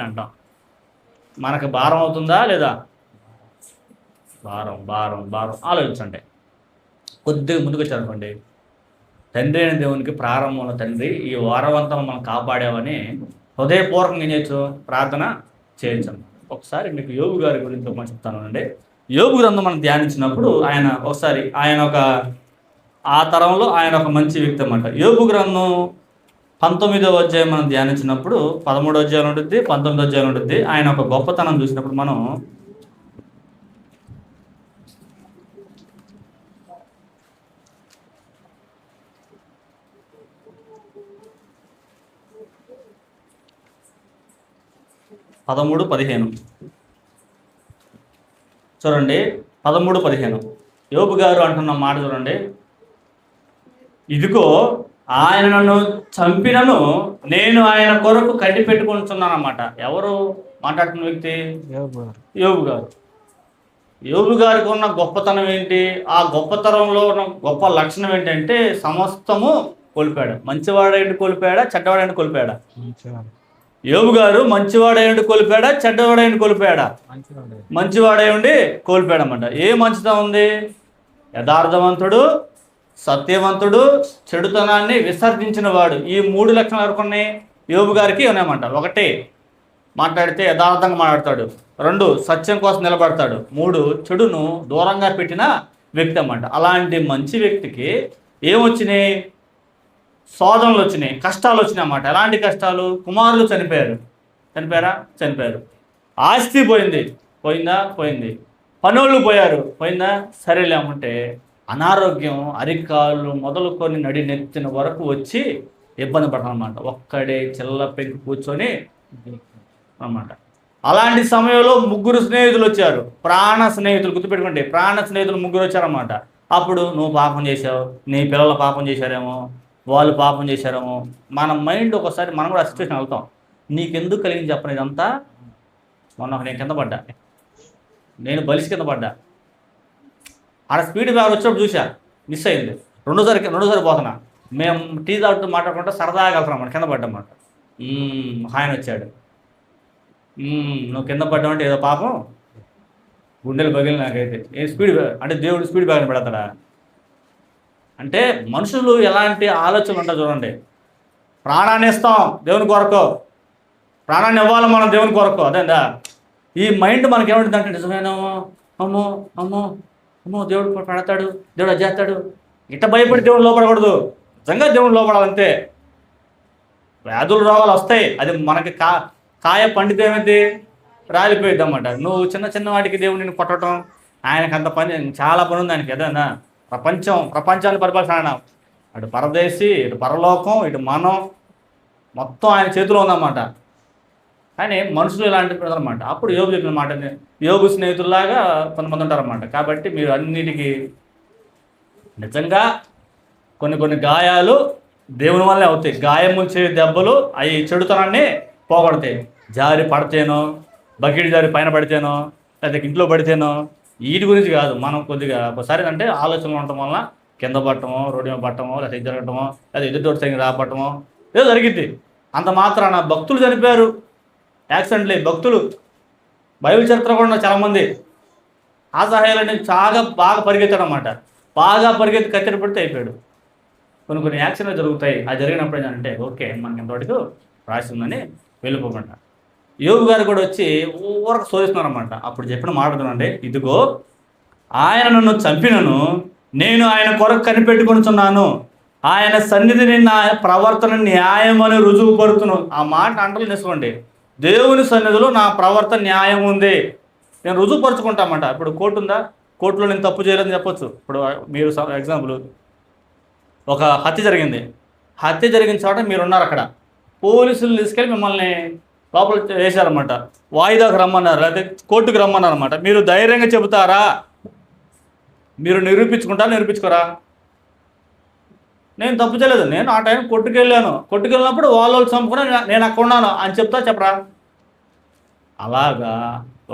అంటాం. మనకు భారం అవుతుందా లేదా? భారం భారం భారం. ఆలోచించండి. కొద్దిగా ముందుకు వచ్చారనుకోండి, తండ్రి అయిన దేవునికి ప్రారంభంలో తండ్రి ఈ వారవంతం మనం కాపాడామని హృదయపూర్వకంగా ఏం చేయొచ్చు? ప్రార్థన చేయొచ్చు. ఒకసారి మీకు యోబు గారి గురించి మనం చెప్తానండి. యోబు గ్రంథం మనం ధ్యానించినప్పుడు ఆయన ఒక ఆ తరంలో ఆయన ఒక మంచి వ్యక్తి అన్నమాట. యోబు గ్రంథం 19వ అధ్యాయం మనం ధ్యానించినప్పుడు 13వ అధ్యాయం ఉంటుంది, 19వ అధ్యాయం ఉంటుంది. ఆయన ఒక గొప్పతనం చూసినప్పుడు మనం 13:15 చూడండి. 13:15 యోబు గారు అంటున్న మాట చూడండి. ఇదిగో ఆయన నన్ను చంపినను నేను ఆయన కొరకు కట్టి పెట్టుకుంటున్నాను అన్నమాట. ఎవరు మాట్లాడుతున్న వ్యక్తి? యోబు గారు. యోబు గారికి ఉన్న గొప్పతనం ఏంటి? ఆ గొప్పతనంలో ఉన్న గొప్ప లక్షణం ఏంటంటే సమస్తము కోల్పోయాడు. మంచివాడేంటి కోల్పోయాడా? చెడ్డవాడేంటి కోల్పోయాడా? యోబు గారు మంచివాడేంటి కోల్పోయాడా? చెడ్డవాడేంటి కోల్పోయాడా? మంచివాడేంటి కోల్పోయాడు అన్నమాట. ఏ మంచితనం ఉంది? యథార్థవంతుడు, సత్యవంతుడు, చెడుతనాన్ని విసర్జించిన వాడు. ఈ 3 లక్షణాలు వరకు ఉన్నాయి యోబు గారికి ఉన్నాయన్నమాట. 1 మాట్లాడితే యథార్థంగా మాట్లాడతాడు, 2 సత్యం కోసం నిలబడతాడు, 3 చెడును దూరంగా పెట్టిన వ్యక్తి అన్నమాట. అలాంటి మంచి వ్యక్తికి ఏమొచ్చినాయి? శోధనలు వచ్చినాయి, కష్టాలు వచ్చినాయి అన్నమాట. ఎలాంటి కష్టాలు? కుమారులు చనిపోయారు. ఆస్తి పోయిందా? పోయింది. పనులు పోయిందా? సరేలే అమ్మంటే అనారోగ్యం అరికాళ్ళు మొదలుకొని నడినెత్తిన వరకు వచ్చి ఇబ్బంది పడతానమాట. ఒక్కడే చిల్ల పెంకి కూర్చొని అన్నమాట. అలాంటి సమయంలో 3 స్నేహితులు వచ్చారు. ప్రాణ స్నేహితులు, గుర్తుపెట్టుకోండి, ప్రాణ స్నేహితులు 3 వచ్చారన్నమాట. అప్పుడు నువ్వు పాపం చేశావు, నీ పిల్లలు పాపం చేశారేమో, వాళ్ళు పాపం చేశారేమో. మన మైండ్ ఒకసారి మనం కూడా సిచ్యువేషన్ వెళ్తాం. నీకెందుకు కలిగింది చెప్పను ఇదంతా? మొన్న నేను కింద పడ్డా, నేను బలిసి కింద పడ్డా. ఆడ స్పీడ్ బ్యాగ్ వచ్చినప్పుడు చూసా, మిస్ అయింది. రెండోసారి పోతున్నా. మేము టీ తాగుతూ మాట్లాడుకుంటూ సరదాగా వెళ్తున్నాం అన్నమాట. కింద పడ్డామాట. ఆయన వచ్చాడు, నువ్వు కింద పడ్డామంటే ఏదో పాపం, గుండెలు పగిలి నాకైతే. ఏ స్పీడ్ అంటే దేవుడు స్పీడ్ బ్యాగ్ని పెడతాడా? అంటే మనుషులు ఎలాంటి ఆలోచనలు ఉంటాయి చూడండి. ప్రాణాన్ని ఇస్తాం దేవుని కొరకు, ప్రాణాన్ని ఇవ్వాలి మనం దేవుని కొరకు. అదేందా ఈ మైండ్ మనకి ఏమంటుంది అంటే, నిజమేనేమో, అమ్మో దేవుడు పెడతాడు, దేవుడు అది చేస్తాడు, ఇట్ట భయపడి దేవుడు లోపడకూడదు. నిజంగా దేవుడు లోపడాలంతే. వ్యాధులు రోగాలు వస్తాయి, అది మనకి కాయ పండితే ఏమైంది? రాలిపోయిద్ది అన్నమాట. నువ్వు చిన్న వాటికి దేవుడిని కొట్టడం, ఆయనకు అంత పని, చాలా పని ఉంది ఆయనకి. అదేనా ప్రపంచాన్ని పరిపాలన. అటు పరదేశి, ఇటు పరలోకం, ఇటు మనం, మొత్తం ఆయన చేతిలో ఉందన్నమాట. కానీ మనుషులు ఇలాంటి అనమాట. అప్పుడు యోబు చెప్పిన మాట, యోబు స్నేహితుల్లాగా కొంతమంది ఉంటారన్నమాట. కాబట్టి మీరు అన్నిటికీ నిజంగా కొన్ని గాయాలు దేవుని వల్లే అవుతాయి. గాయముంచే దెబ్బలు అవి చెడుతనాన్ని పోగొడతాయి. జారి పడితేనో, బకెట్ జారి పైన పడితేనో, లేదా ఇంట్లో పడితేనో, వీటి గురించి కాదు. మనం కొద్దిగా ఒకసారి అంటే ఆలోచనలు ఉండటం వలన కింద పట్టమో, రోడ్డు మీద పట్టమో, లేదా జరగటమో, లేదా ఎదుటి సైన్ రాపట్టమో ఏదో జరిగింది. అంత మాత్రాన భక్తులు చనిపోయారు యాక్సిడెంట్లే. భక్తులు బైబిల్ చరిత్ర కూడా చాలామంది ఆసహాయాలని బాగా పరిగెత్తాడు అన్నమాట. బాగా పరిగెత్తి కత్తెర పడితే అయిపోయాడు. కొన్ని యాక్సిడెంట్లు జరుగుతాయి. అది జరిగినప్పుడు ఏంటంటే ఓకే మనకి ఎంతవరకు రాసి ఉందని వెళ్ళిపోకుండా. యోబు గారు కూడా వచ్చి ఊరకు శోధిస్తున్నారు అన్నమాట. అప్పుడు చెప్పిన మాట్లాడుతున్నాండి, ఇదిగో ఆయన నన్ను చంపినను నేను ఆయన కొరకు కనిపెట్టుకొనుచున్నాను, ఆయన సన్నిధిని నా ప్రవర్తన న్యాయమని రుజువు పడుతును. ఆ మాట అంటలు తీసుకోండి. దేవుని సన్నిధిలో నా ప్రవర్తన న్యాయం ఉంది, నేను రుజువుపరుచుకుంటామంట. ఇప్పుడు కోర్టు ఉందా? కోర్టులో నేను తప్పు చేయలేదని చెప్పొచ్చు. ఇప్పుడు మీరు ఎగ్జాంపుల్, ఒక హత్య జరిగింది. హత్య జరిగిన చోట మీరున్నారు అక్కడ. పోలీసులు తీసుకెళ్ళి మిమ్మల్ని లోపల వేశారన్నమాట. వాయిదాకు రమ్మన్నారు, లేకపోతే కోర్టుకు రమ్మన్నారు అన్నమాట. మీరు ధైర్యంగా చెబుతారా? మీరు నిరూపించుకోరా? నేను తప్పు చేయలేదు, నేను ఆ టైం కొట్టుకెళ్ళినప్పుడు వాళ్ళు చంపుకుని నేను అక్కడ ఉన్నాను అని చెప్పరా? అలాగా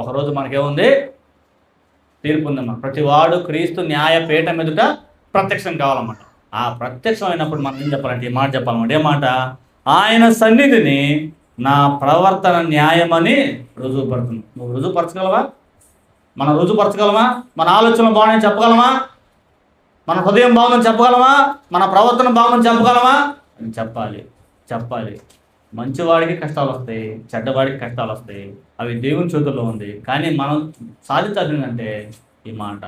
ఒకరోజు మనకేముంది? తీర్పు ఉందమ్మా. ప్రతివాడు క్రీస్తు న్యాయపీఠం ఎదుట ప్రత్యక్షం కావాలన్నమాట. ఆ ప్రత్యక్షం అయినప్పుడు మనం ఏం చెప్పాలంటే ఈ మాట చెప్పాలన్నమాట. ఏ మాట? ఆయన సన్నిధిని నా ప్రవర్తన న్యాయమని రుజువుపడుతుంది. నువ్వు రుజువుపరచగలవా? మనం రుజువుపరచగలమా? మన ఆలోచనలు బాగున్నాయని చెప్పగలమా? మన హృదయం బాగుందని చెప్పగలమా? మన ప్రవర్తన బాగుందని చెప్పగలమా? అని చెప్పాలి. మంచివాడికి కష్టాలు వస్తాయి, చెడ్డవాడికి కష్టాలు వస్తాయి. అవి దేవుని చేతుల్లో ఉంది. కానీ మనం సాధించాల్సిందంటే ఈ మాట,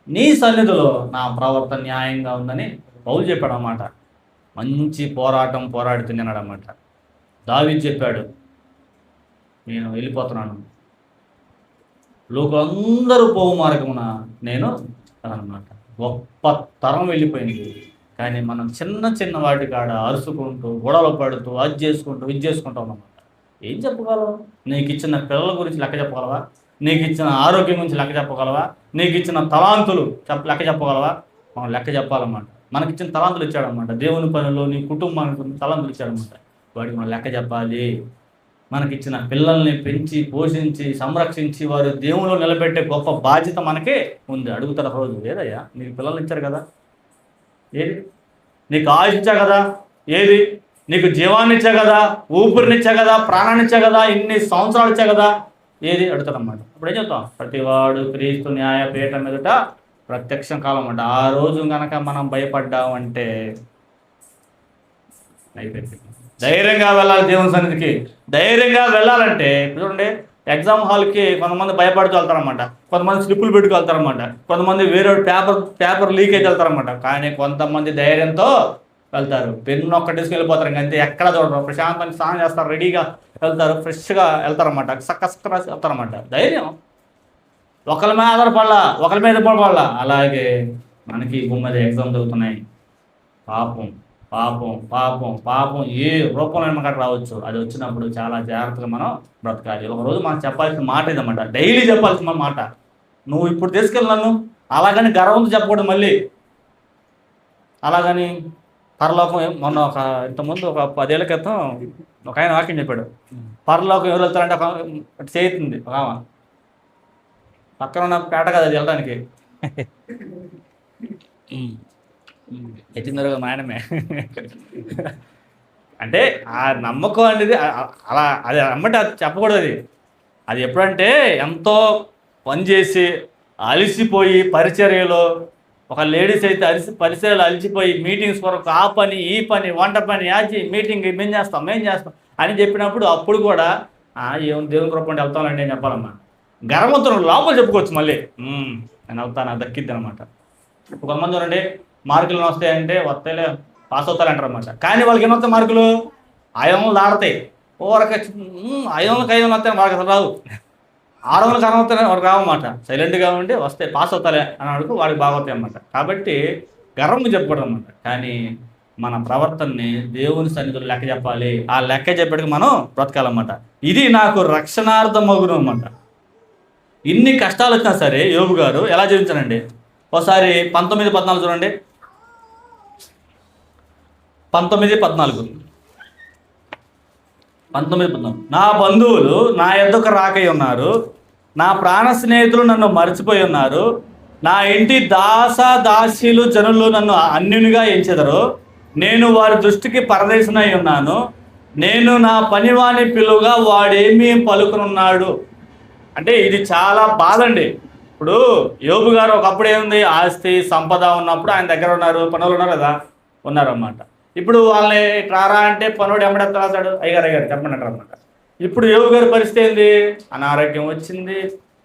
నీ సన్నిధిలో నా ప్రవర్తన న్యాయంగా ఉందని పౌలు చెప్పాడు అన్నమాట. మంచి పోరాడుతున్నాడు అన్నమాట. దావీదు చెప్పాడు, నేను వెళ్ళిపోతున్నాను, లోకులందరూ పోవు మార్గమున నేను అన్నమాట. గొప్ప తరం వెళ్ళిపోయింది. కానీ మనం చిన్న వాటి కాడ అరుచుకుంటూ గొడవలు పడుతూ ఇది చేసుకుంటూ ఉన్నమాట. ఏం చెప్పగలవు? నీకు ఇచ్చిన పిల్లల గురించి లెక్క చెప్పగలవా? నీకు ఇచ్చిన ఆరోగ్యం గురించి లెక్క చెప్పగలవా? నీకు ఇచ్చిన తలాంతులు లెక్క చెప్పగలవా? మనం లెక్క చెప్పాలన్నమాట. మనకిచ్చిన తలాంతులు ఇచ్చాడనమాట. దేవుని పనిలో నీ కుటుంబానికి తలాంతులు ఇచ్చాడనమాట. వాడికి మనం లెక్క చెప్పాలి. మనకిచ్చిన పిల్లల్ని పెంచి పోషించి సంరక్షించి వారు దేవునిలో నిలబెట్టే గొప్ప బాధ్యత మనకే ఉంది. అడుగుతారు రోజు, ఏదయ్యా నీకు పిల్లల్ని ఇచ్చారు కదా, ఏది? నీకు ఆయుష్ ఇచ్చా కదా, ఏది? నీకు జీవాన్ని ఇచ్చా కదా, ఊపిరినిచ్చా కదా, ప్రాణాన్ని ఇచ్చా కదా, ఇన్ని సంవత్సరాలు ఇచ్చా కదా, ఏది? అడుగుతారన్నమాట. ఇప్పుడు ఏం చెప్తాం? ప్రతివాడు క్రీస్తు న్యాయపీఠం మీదట ప్రత్యక్షం కాలం అంట. ఆ రోజు కనుక మనం భయపడ్డామంటే అయిపోయింది. ధైర్యంగా వెళ్ళాలి దేవుని సన్నిధికి. ధైర్యంగా వెళ్ళాలంటే చూడండి, ఎగ్జామ్ హాల్కి కొంతమంది భయపడుతూ వెళ్తారన్నమాట, కొంతమంది స్లిప్పులు పెట్టుకు వెళ్తారన్నమాట, కొంతమంది వేరే పేపర్ లీక్ అయితే వెళ్తారన్నమాట. కానీ కొంతమంది ధైర్యంతో వెళ్తారు. పెన్ను ఒక్కటి తీసుకెళ్ళిపోతారు, ఇంకంతే, ఎక్కడ చూడరు, ప్రశాంతంగా స్నానం చేస్తారు, రెడీగా వెళ్తారు, ఫ్రెష్గా వెళ్తారన్నమాట, సక్క వెళ్తారన్నమాట. ధైర్యం. ఒకరి మీద ఆధారపడాలా, ఒకరి మీద పడవాలా. అలాగే మనకి భూమి మీద ఎగ్జామ్ జరుగుతున్నాయి. పాపం ఏ రూపంలో మనకు రావచ్చు. అది వచ్చినప్పుడు చాలా జాగ్రత్తగా మనం బ్రతకాలి. ఒకరోజు మనం చెప్పాల్సిన మాట ఇదన్నమాట, డైలీ చెప్పాల్సిన మాట. నువ్వు ఇప్పుడు తీసుకెళ్ళి నన్ను అలాగని గర్వంతో చెప్పకూడదు. మళ్ళీ అలాగని పరలోకం, మొన్న ఇంతకుముందు ఒక 10 ఏళ్ల క్రితం ఒక ఆయన వాక్యం చెప్పాడు, పరలోకం ఎవరు వెళ్తారంటే ఒక చేతుంది ఒక ఆమె, పక్కన ఉన్న పేట కదా అది వెళ్ళడానికి, ఎత్తిందరు మాయనమే. అంటే ఆ నమ్మకం అనేది అలా, అది అమ్మటే అది చెప్పకూడదు. అది ఎప్పుడంటే ఎంతో పనిచేసి అలసిపోయి పరిచర్యలో, ఒక లేడీస్ అయితే పరిచర్యలు అలసిపోయి మీటింగ్స్ కొరకు ఆ పని ఈ పని వంట పని యాచి మీటింగ్ మేము చేస్తాం అని చెప్పినప్పుడు అప్పుడు కూడా ఏం దేవుని కృప అంటే వెళ్తానండి అని చెప్పాలమ్మా. గర్వంతో లోపల చెప్పుకోవచ్చు. మళ్ళీ నేను వెళ్తాను, అది దక్కిద్ది అనమాట. కొంతమంది చూడండి, మార్కులు వస్తాయంటే వస్తాయిలే, పాస్ అవుతారు అంటారు అన్నమాట. కానీ వాళ్ళకి ఏమవుతాయి మార్కులు? 500 దాడతాయి. ఓరక 500 వస్తాయి, వాళ్ళకి అసలు రావు. 600 కనవుతాయి, వాడికి రావన్నమాట. సైలెంట్గా ఉండి వస్తే పాస్ అవుతాలే అని అడుగు, వాడికి బాగవుతాయి అన్నమాట. కాబట్టి గర్వం చెప్పకూడదు అన్నమాట. కానీ మన ప్రవర్తనని దేవుని సన్నిధిలో లెక్క చెప్పాలి. ఆ లెక్క చెప్పేటికి మనం బ్రతకాలన్నమాట. ఇది నాకు రక్షణార్థమగును అన్నమాట. ఇన్ని కష్టాలు వచ్చినా సరే యోబు గారు ఎలా జీవించారండి? ఒకసారి 19:14 చూడండి. 19:14 నా బంధువులు నా యొద్దకు రాకై ఉన్నారు, నా ప్రాణ స్నేహితులు నన్ను మర్చిపోయి ఉన్నారు, నా ఇంటి దాసీలు జనులు నన్ను అన్యునిగా ఎంచెదరు, నేను వారి దృష్టికి పరదేశనై ఉన్నాను, నేను నా పనివాని పిలువగా వాడేమీ పలుకునున్నాడు. అంటే ఇది చాలా బాధ అండి. ఇప్పుడు యోబు గారు ఒకప్పుడు ఏముంది, ఆస్తి సంపద ఉన్నప్పుడు ఆయన దగ్గర ఉన్నారు, పనులు ఉన్నారు కదా, ఉన్నారన్నమాట. ఇప్పుడు వాళ్ళని రారా అంటే పనుడు ఎమ్మడెత్త రాశాడు, అయ్యారు చెప్పండి అనమాట. ఇప్పుడు యోబు గారి పరిస్థితి ఏంది? అనారోగ్యం వచ్చింది,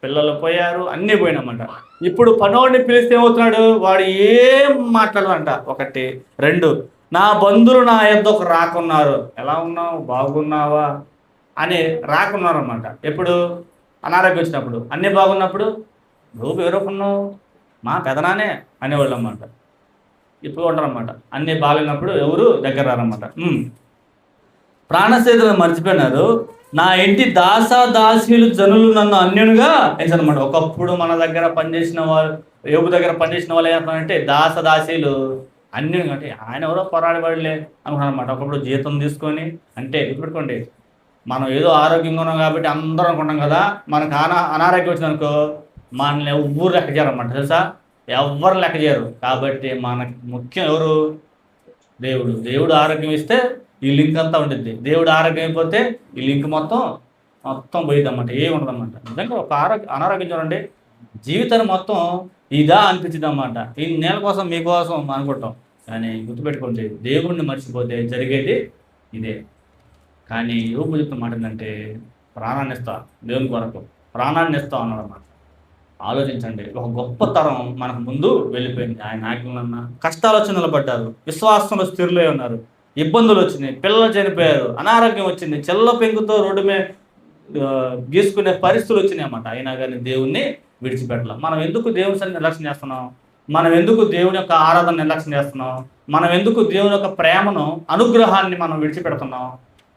పిల్లలు పోయారు, అన్నీ పోయినమాట. ఇప్పుడు పనోడిని పిలిస్తే ఏమవుతున్నాడు? వాడు ఏం మాట్లాడదంట. 1, 2 నా బంధువులు నా యొద్దకు రాకున్నారు. ఎలా ఉన్నావు, బాగున్నావా అని రాకున్నారు అన్నమాట. ఎప్పుడు? అనారోగ్యం వచ్చినప్పుడు. అన్నీ బాగున్నప్పుడు నువ్వు ఎవరుకున్నావు, మా పెదనానే అనేవాళ్ళు అన్నమాట. ఇప్పుడు ఉంటారన్నమాట. అన్నీ బాగాలేనప్పుడు ఎవరు దగ్గర రారన్నమాట. ప్రాణసేతులను మర్చిపోయినారు, నా ఇంటి దాసీలు జనులు నన్ను అన్యునిగా ఎంచనమాట. ఒకప్పుడు మన దగ్గర పనిచేసిన వాళ్ళు, యోబు దగ్గర పనిచేసిన వాళ్ళు ఏమంటారంటే దాసీలు అన్యుని, అంటే ఆయన ఎవరో పోరాడబడలే అనుకున్నారన్నమాట. ఒకప్పుడు జీతం తీసుకొని, అంటే గుర్తుపెట్టుకోండి, మనం ఏదో ఆరోగ్యంగా ఉన్నాం కాబట్టి అందరం అనుకుంటాం కదా, మనకు అనారోగ్యం వచ్చిందనుకో మనల్ని ఎవ్వరు లెక్క చేయరన్నమాట. తెలుసా? ఎవ్వరు లెక్క చేయరు. కాబట్టి మనకు ముఖ్యం ఎవరు? దేవుడు ఆరోగ్యం ఇస్తే ఈ లింక్ అంతా ఉండిద్ది. దేవుడు ఆరోగ్యం అయిపోతే ఈ లింక్ మొత్తం మొత్తం పోయిద్ది అన్నమాట, ఏమి ఉండదన్నమాట. నిజంగా ఒక అనారోగ్యం చూడండి, జీవితాన్ని మొత్తం ఇదా అనిపించింది అన్నమాట. ఈ నేల కోసం మీకోసం అనుకుంటాం, కానీ గుర్తుపెట్టుకోండి, దేవుణ్ణి మర్చిపోతే జరిగేది ఇదే. కానీ యోబు చెప్తున్న మాట ఏంటంటే, ప్రాణాన్ని ఇస్తా దేవుని కొరకు, ప్రాణాన్ని ఇస్తా అన్నాడు అన్నమాట. ఆలోచించండి, ఒక గొప్ప తరం మనకు ముందు వెళ్ళిపోయింది. ఆయన ఆజ్ఞలన్నా కష్టాలు వచ్చి నిలబడ్డారు, విశ్వాసంలో స్థిరులై ఉన్నారు, ఇబ్బందులు వచ్చినాయి, పిల్లలు చనిపోయారు, అనారోగ్యం వచ్చింది, చెల్ల పెంకుతో రోడ్డు మీద గీసుకునే పరిస్థితులు వచ్చినాయి అన్నమాట. అయినా కానీ దేవుణ్ణి విడిచిపెట్టలేం. మనం ఎందుకు దేవుని సన్ని నిర్లక్ష్యం చేస్తున్నాం? మనం ఎందుకు దేవుని యొక్క ఆరాధన నిర్లక్ష్యం చేస్తున్నాం? మనం ఎందుకు దేవుని యొక్క ప్రేమను, అనుగ్రహాన్ని మనం విడిచిపెడుతున్నాం?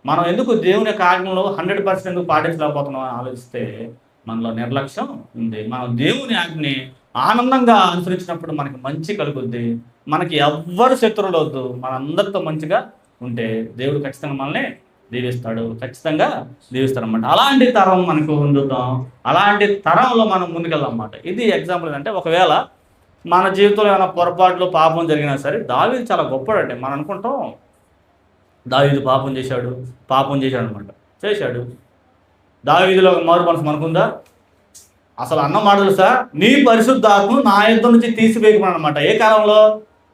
మనం ఎందుకు దేవుని యొక్క ఆజ్ఞలో 100% ఎందుకు పాటించలేకపోతున్నాం అని ఆలోచిస్తే మనలో నిర్లక్ష్యం ఉంది. మనం దేవుని ఆజ్ఞని ఆనందంగా అనుసరించినప్పుడు మనకి మంచి కలుగుద్ది. మనకి ఎవ్వరు శత్రువులు వద్దు, మనందరితో మంచిగా ఉంటే దేవుడు ఖచ్చితంగా మనల్ని దీవిస్తాడు, ఖచ్చితంగా దీవిస్తాడు. అలాంటి తరం మనకు ఉండుతాం, అలాంటి తరంలో మనం ముందుకెళ్దాం అన్నమాట. ఇది ఎగ్జాంపుల్ ఏంటంటే, ఒకవేళ మన జీవితంలో ఏమైనా పొరపాట్లు పాపం జరిగినా సరే, దావీదు చాలా గొప్పడండి. మనం అనుకుంటాం దావీదు పాపం చేశాడు అనమాట. చేశాడు. దావీదులో మారు మనసు మనకుందా? అసలు అన్న మాట తెలుసా, నీ పరిశుద్ధాత్మను నా యుద్ధం నుంచి తీసివేయమని అనమాట. ఏ కాలంలో?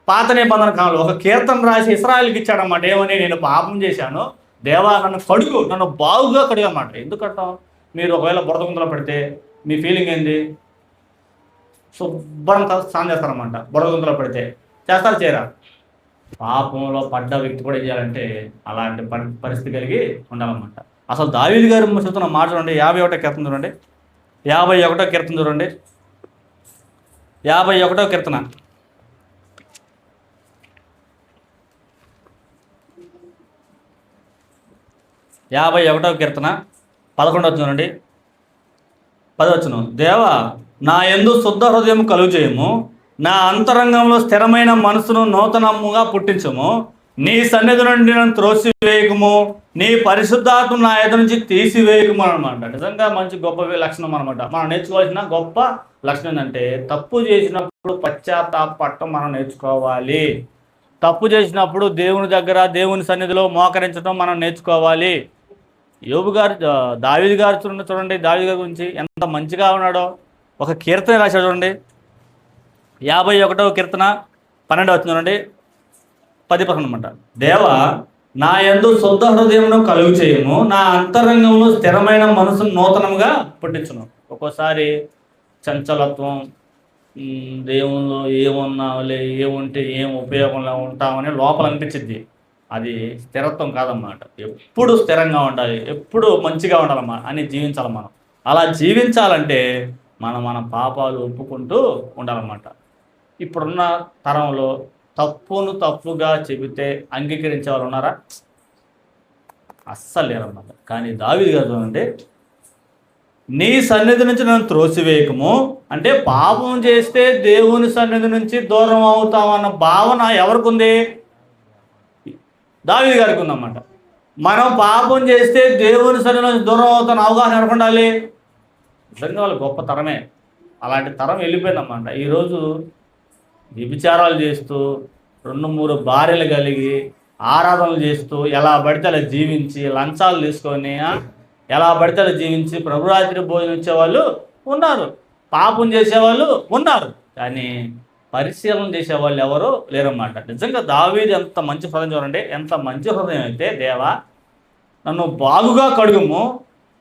పాత నిబంధన కాలంలో ఒక కీర్తన రాసి ఇశ్రాయేలుకి ఇచ్చాడనమాట. ఏమని? నేను పాపం చేశాను దేవా, నన్ను కడుగు, నన్ను బాగుగా కడుగు అన్నమాట. ఎందుకంటాం? మీరు ఒకవేళ బురద గుంతలో పెడితే మీ ఫీలింగ్ ఏంది? శుభ్రంగా స్నానం చేస్తారన్నమాట. బురద గుంతలో పెడితే చేస్తారు, చేయరా? పాపంలో పడ్డ వ్యక్తి కూడా ఏం చేయాలంటే అలాంటి పరిస్థితి కలిగి ఉండాలన్నమాట. అసలు దావీదు గారు చెప్తున్న మాట చూడండి, 51వ కీర్తన చూడండి, 51వ కీర్తన చూడండి, 51వ కీర్తన, 51వ కీర్తన 11వ చూడండి, 10వ. దేవా, నా యందు శుద్ధ హృదయం కలుగు చేయము, నా అంతరంగంలో స్థిరమైన మనసును నూతనముగా పుట్టించము, నీ సన్నిధి నుండి నన్ను త్రోసివేయకము, నీ పరిశుద్ధాత్మ నా ఎదురు నుంచి తీసివేయకము అనమాట. నిజంగా మంచి గొప్ప లక్షణం అనమాట. మనం నేర్చుకోవాల్సిన గొప్ప లక్షణం ఏంటంటే, తప్పు చేసినప్పుడు పశ్చాత్తాపడటం మనం నేర్చుకోవాలి. తప్పు చేసినప్పుడు దేవుని దగ్గర, దేవుని సన్నిధిలో మోకరించడం మనం నేర్చుకోవాలి. దావీదు గారు చూడండి, దావీదు గారి గురించి ఎంత మంచిగా ఉన్నాడో. ఒక కీర్తన రాశాడు చూడండి, 51వ కీర్తన 12వ చూడండి, 10 అనమాట. దేవా, నా యందు శుద్ధ హృదయమును కలుగు చేయము, నా అంతరంగంలో స్థిరమైన మనసును నూతనంగా పుట్టించును. ఒక్కోసారి చంచలత్వం, దేవుల్లో ఏమున్నావులే, ఏముంటే ఏం ఉపయోగంలో ఉంటామని లోపల అనిపించింది. అది స్థిరత్వం కాదన్నమాట. ఎప్పుడు స్థిరంగా ఉండాలి, ఎప్పుడు మంచిగా ఉండాలమ్మా అని జీవించాలి మనం. అలా జీవించాలంటే మన పాపాలు ఒప్పుకుంటూ ఉండాలన్నమాట. ఇప్పుడున్న తరంలో తప్పును తప్పుగా చెబితే అంగీకరించే వాళ్ళు ఉన్నారా? అస్సలు లేరన్నమాట. కానీ దావీదు గారు అంటే, నీ సన్నిధి నుంచి నన్ను త్రోసివేయకము అంటే, పాపం చేస్తే దేవుని సన్నిధి నుంచి దూరం అవుతామన్న భావన ఎవరికి ఉంది? దావీదు గారికి ఉందన్నమాట. మనం పాపం చేస్తే దేవుని సన్నిధి నుంచి దూరం అవుతామన్న అవగాహన ఎవరికి ఉండాలి? నిజంగా వాళ్ళు గొప్ప తరమే. అలాంటి తరం వెళ్ళిపోయిందన్నమాట. ఈరోజు వ్యభిచారాలు చేస్తూ 2-3 భార్యలు కలిగి ఆరాధనలు చేస్తూ ఎలా పడితే అలా జీవించి, లంచాలు తీసుకొని ఎలా పడితే అలా జీవించి ప్రభురాత్రి భోజనం ఇచ్చేవాళ్ళు ఉన్నారు, పాపం చేసేవాళ్ళు ఉన్నారు, కానీ పరిశీలన చేసేవాళ్ళు ఎవరు లేరన్నమాట. నిజంగా దావీదు ఎంత మంచి హృదయం చూడండి, ఎంత మంచి హృదయం అయితే, దేవా నన్ను బాగుగా కడుగుము,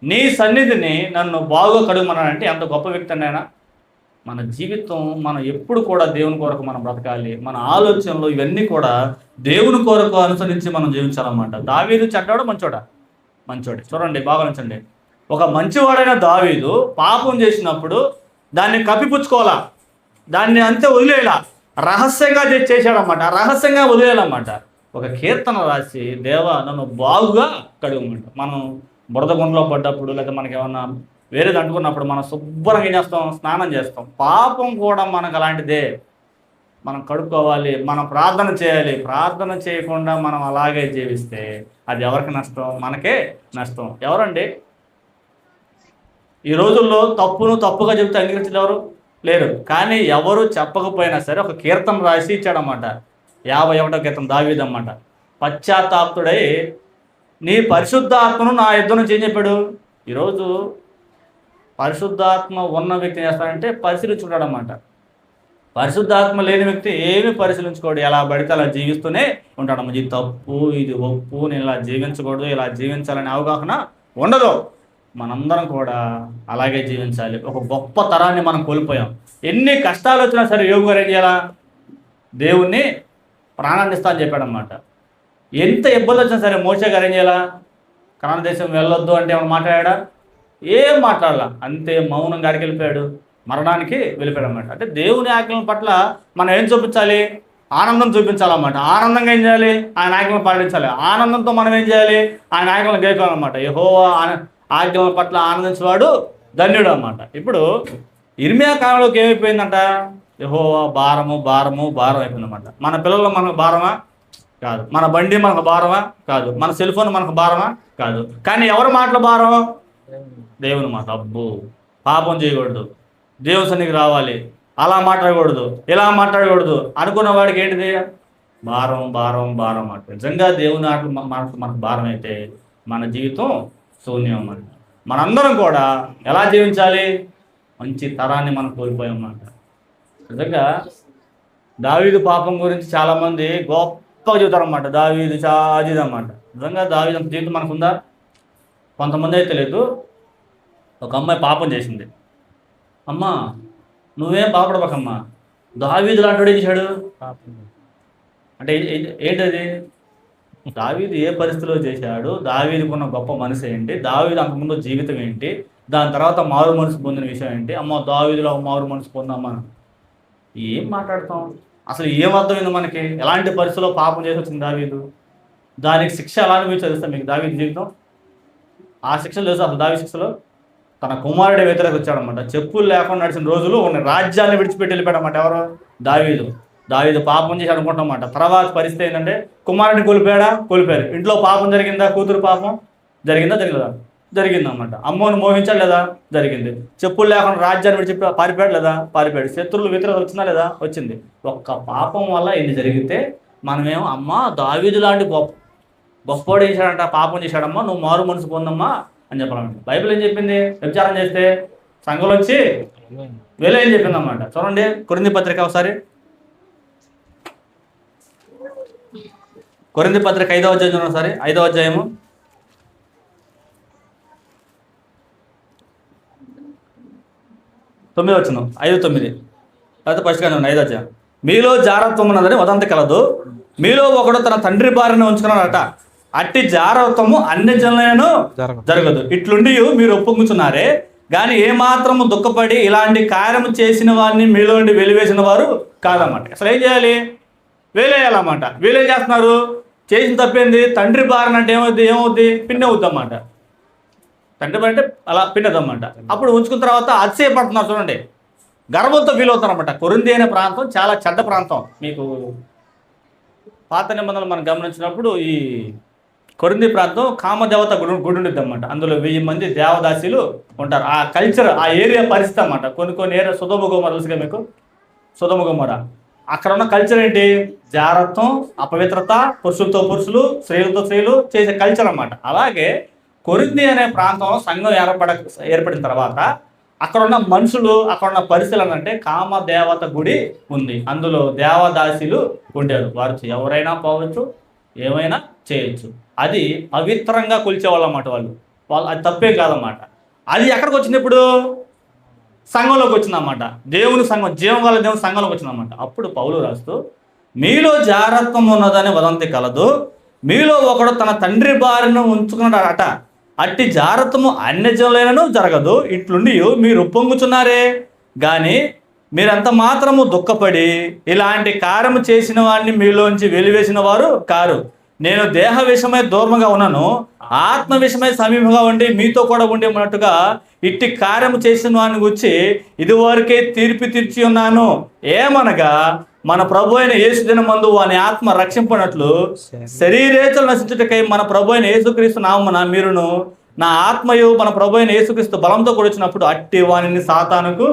నీ సన్నిధిని నన్ను బాగుగా కడుగుమన్నాడంటే ఎంత గొప్ప వ్యక్తి అండి ఆయన. మన జీవితం మనం ఎప్పుడు కూడా దేవుని కొరకు మనం బ్రతకాలి. మన ఆలోచనలు ఇవన్నీ కూడా దేవుని కొరకు అనుసరించి మనం జీవించాలన్నమాట. దావీదు చెడ్డాడు, మంచోడే. చూడండి, బాగా నచ్చండి. ఒక మంచివాడైన దావీదు పాపం చేసినప్పుడు దాన్ని కప్పిపుచ్చుకోవాలా, దాన్ని అంతే వదిలేయాల, రహస్యంగా చేశాడన్నమాట. రహస్యంగా వదిలేయాలన్నమాట. ఒక కీర్తన రాసి, దేవా నన్ను బాగుగా కడుగమంట. మనం బురద గుండలో పడ్డప్పుడు, లేదా మనకి ఏమన్నా వేరేది అంటుకున్నప్పుడు మనం శుభ్రంగా ఏం చేస్తాం? స్నానం చేస్తాం. పాపం కూడా మనకు అలాంటిదే. మనం కడుక్కోవాలి, మనం ప్రార్థన చేయాలి. ప్రార్థన చేయకుండా మనం అలాగే జీవిస్తే అది ఎవరికి నష్టం? మనకే నష్టం. ఎవరండి ఈ రోజుల్లో తప్పును తప్పుగా చెబితే అంగీకరించేది ఎవరు లేరు. కానీ ఎవరు చెప్పకపోయినా సరే ఒక కీర్తన రాసి ఇచ్చాడన్నమాట. 51వ కీర్తన దావీదు అన్నమాట. పశ్చాత్తాప్తుడై నీ పరిశుద్ధాత్మను నా యుద్ధం నుంచి ఏం చెప్పాడు? ఈరోజు పరిశుద్ధాత్మ ఉన్న వ్యక్తి ఏం చేస్తాడంటే పరిశీలించుకుంటాడు అన్నమాట. పరిశుద్ధాత్మ లేని వ్యక్తి ఏమి పరిశీలించుకోడు, ఎలా పడితే అలా జీవిస్తూనే ఉంటాడు. ఇది తప్పు, ఇది ఒప్పు, నేను ఇలా జీవించకూడదు, ఇలా జీవించాలనే అవగాహన ఉండదు. మనందరం కూడా అలాగే జీవించాలి. ఒక గొప్ప తరాన్ని మనం కోల్పోయాం. ఎన్ని కష్టాలు వచ్చినా సరే యోబు గారు ఏం చేయాలా? దేవుణ్ణి ప్రాణాన్ని ఇస్తా అని చెప్పాడు అన్నమాట. ఎంత ఇబ్బంది వచ్చినా సరే మోషే గారు ఏం చేయాలా? కనాను దేశం వెళ్ళొద్దు అంటే ఏమైనా మాట్లాడా? ఏం మాట్లాడాల, అంతే మౌనంగా గారికి వెళ్ళిపోయాడు, మరణానికి వెళ్ళిపోయాడు అన్నమాట. అంటే దేవుని ఆజ్ఞల పట్ల మనం ఏం చూపించాలి? ఆనందం చూపించాలన్నమాట. ఆనందంగా ఏం చేయాలి? ఆయన ఆజ్ఞలను పాటించాలి. ఆనందంతో మనం ఏం చేయాలి? ఆయన ఆజ్ఞలను గైకోవాలన్నమాట. యెహోవా ఆజ్ఞల పట్ల ఆనందించేవాడు ధన్యుడు అన్నమాట. ఇప్పుడు ఇర్మియా కాలంలోకి ఏమైపోయిందంట? యెహోవా భారము భారము భారం అయిపోయిందన్నమాట. మన పిల్లలు మనకు భారమా? కాదు. మన బండి మనకు భారమా? కాదు. మన సెల్ ఫోన్ మనకు భారమా? కాదు. కానీ ఎవరి మాటలు భారం? దేవుని మాట. అబ్బో, పాపం చేయకూడదు, దేవుని సన్నిధికి రావాలి, అలా మాట్లాడకూడదు, ఇలా మాట్లాడకూడదు అనుకున్న వాడికి ఏంటిది? భారం భారం భారం మాట. నిజంగా దేవుని ఆటలు మనకు భారం అయితే మన జీవితం శూన్యం అన్నమాట. మనందరం కూడా ఎలా జీవించాలి? మంచి తరాన్ని మనం కోల్పోయామన్నమాట. నిజంగా దావీదు పాపం గురించి చాలామంది గొప్పగా చెబుతారు అన్నమాట. దావీదు చాజీది అన్నమాట. నిజంగా దావీదు అంత జీవితం మనకుందా? కొంతమంది అయితే లేదు. ఒక అమ్మాయి పాపం చేసింది. అమ్మా నువ్వేం బాధపడబాకమ్మా, దావీదు లాంటి వాడు ఏం చేశాడు అంటే ఏంటది? దావీదు ఏ పరిస్థితిలో చేశాడు, దావీదుకున్న గొప్ప మనసు ఏంటి, దావీదు అంతకుముందు జీవితం ఏంటి, దాని తర్వాత మారు మనసు పొందిన విషయం ఏంటి? అమ్మ దావీదులో మారు మనసు పొందమ్మా, ఏం మాట్లాడతాం? అసలు ఏం అర్థమైంది మనకి? ఎలాంటి పరిస్థితిలో పాపం చేసి వచ్చింది దావీదు? దానికి శిక్ష ఎలా అనిపించేస్తాం మీకు? దావీదు జీవితం ఆ శిక్షలు తెలుసు. అసలు దావీదు శిక్షలో తన కుమారుడి వ్యతిరేక వచ్చాడనమాట. చెప్పులు లేకుండా నడిచిన రోజులు ఉన్న రాజ్యాన్ని విడిచిపెట్టి వెళ్ళిపోయాడన్నమాట. ఎవరు? దావీదు పాపం చేసి అనుకుంటామన్నమాట. తర్వాత పరిస్థితి ఏంటంటే కుమారుడిని కోల్పోయారు. ఇంట్లో పాపం జరిగిందా? కూతురు పాపం జరిగిందా? జరిగిందన్నమాట. అమ్మోని మోహించాడు లేదా? జరిగింది. చెప్పులు లేకుండా రాజ్యాన్ని విడిచి పారిపోయాడు లేదా? పారిపోయాడు. శత్రువులు వ్యతిరేకత వచ్చిందా లేదా? వచ్చింది. ఒక్క పాపం వల్ల ఇది జరిగితే మనమేమో అమ్మ దావీదు లాంటి గొప్పవాడు చేశాడంట, పాపం చేశాడమ్మా, నువ్వు మారు మనసు పొందమ్మా అని చెప్పాలంట. బైబిల్ ఏం చెప్పింది? వ్యభిచారం చేస్తే సంఘంలోంచి వేలే ఏం చెప్పింది అన్నమాట. చూడండి కొరింథీ పత్రిక ఒకసారి. కొరింథీ పత్రిక 5వ అధ్యాయం చూడండి ఒకసారి. 5వ అధ్యాయము 9వ వచనం. 5:9 లేకపోతే ఫస్ట్ కానీ 5వ అధ్యాయం. మీలో జారత్వం ఉన్నదని వదంతి కలదు, మీలో ఒకడు తన తండ్రి భార్యను ఉంచుకున్నాడట, అట్టి జారత్వము అన్ని జనులైనను జరగదు. ఇట్లుండి మీరు ఒప్పుకుంటున్నారే కానీ ఏమాత్రము దుఃఖపడి ఇలాంటి కార్యము చేసిన వారిని మీలో నుండి వెలివేసిన వారు కాదన్నమాట. అసలు ఏం చేయాలి? వేలేయాలన్నమాట. వీళ్ళేం చేస్తున్నారు? చేసిన తప్పేంది? తండ్రి భార్య అంటే ఏమవుద్ది? పిన్ని అవుద్ది అన్నమాట. తండ్రి భార్య అంటే అలా పిన్నదన్నమాట. అప్పుడు ఉంచుకున్న తర్వాత అతిశయపడుతున్నారు. చూడండి, గర్వంతో ఫీల్ అవుతారు అన్నమాట. కొరింథీ అనే ప్రాంతం చాలా చెడ్డ ప్రాంతం. మీకు పాత నిబంధనలు మనం గమనించినప్పుడు ఈ కొరింథీ ప్రాంతం కామదేవత గుడి ఉండిద్ది అన్నమాట. అందులో 1000 మంది దేవదాసీలు ఉంటారు. ఆ కల్చర్, ఆ ఏరియా పరిస్థితి అన్నమాట. కొన్ని ఏరియా సొదొమ గొమొర్రా తెలుసుగా మీకు? సొదొమ గొమొర్రా అక్కడ ఉన్న కల్చర్ ఏంటి? జారత్వం, అపవిత్రత, పురుషులతో పురుషులు, స్త్రీలతో స్త్రీలు చేసే కల్చర్ అన్నమాట. అలాగే కొరింథీ అనే ప్రాంతంలో సంఘం ఏర్పడిన తర్వాత అక్కడ ఉన్న మనుషులు, అక్కడ ఉన్న పరిస్థితులు అంటే కామదేవత గుడి ఉంది. అందులో దేవదాసీలు ఉండేవారు. వారు ఎవరైనా పోవచ్చు, ఏమైనా చేయొచ్చు. అది పవిత్రంగా కొలిచేవాళ్ళు అన్నమాట. వాళ్ళు అది తప్పేం కాదన్నమాట. అది ఎక్కడికి వచ్చింది? ఇప్పుడు సంఘంలోకి వచ్చిందన్నమాట. దేవుని సంఘం, జీవం గల దేవుని సంఘంలోకి వచ్చిందన్నమాట. అప్పుడు పౌలు రాస్తూ, మీలో జారత్వం ఉన్నదని వదంతి కలదు, మీలో ఒకడు తన తండ్రి భార్యను ఉంచుకున్నాడట, అట్టి జారత్వము అన్ని జనులైనను జరగదు. ఇట్లుండి మీరు ఉప్పొంగుచున్నారే కానీ మీరంత మాత్రము దుఃఖపడి ఇలాంటి కార్యము చేసిన వాడిని మీలోంచి వెలివేసిన వారు కారు. నేను దేహ విషయమై దూరముగా ఉన్నాను, ఆత్మ విషయమై సమీపంగా ఉండి మీతో కూడా ఉండి ఉన్నట్టుగా ఇట్టి కార్యము చేసిన వాడిని గురించి ఇదివరకే తీర్పు తీర్చి ఉన్నాను. ఏమనగా మన ప్రభు అయిన యేసు దినమందు వాని ఆత్మ రక్షింపనట్లు శరీరేచలు నశించుటకై మన ప్రభు అయిన యేసుక్రీస్తు నామమున మీరును నా ఆత్మయు మన ప్రభు అయిన యేసుక్రీస్తు బలంతో కూడా వచ్చినప్పుడు అట్టి వానిని సాతానుకు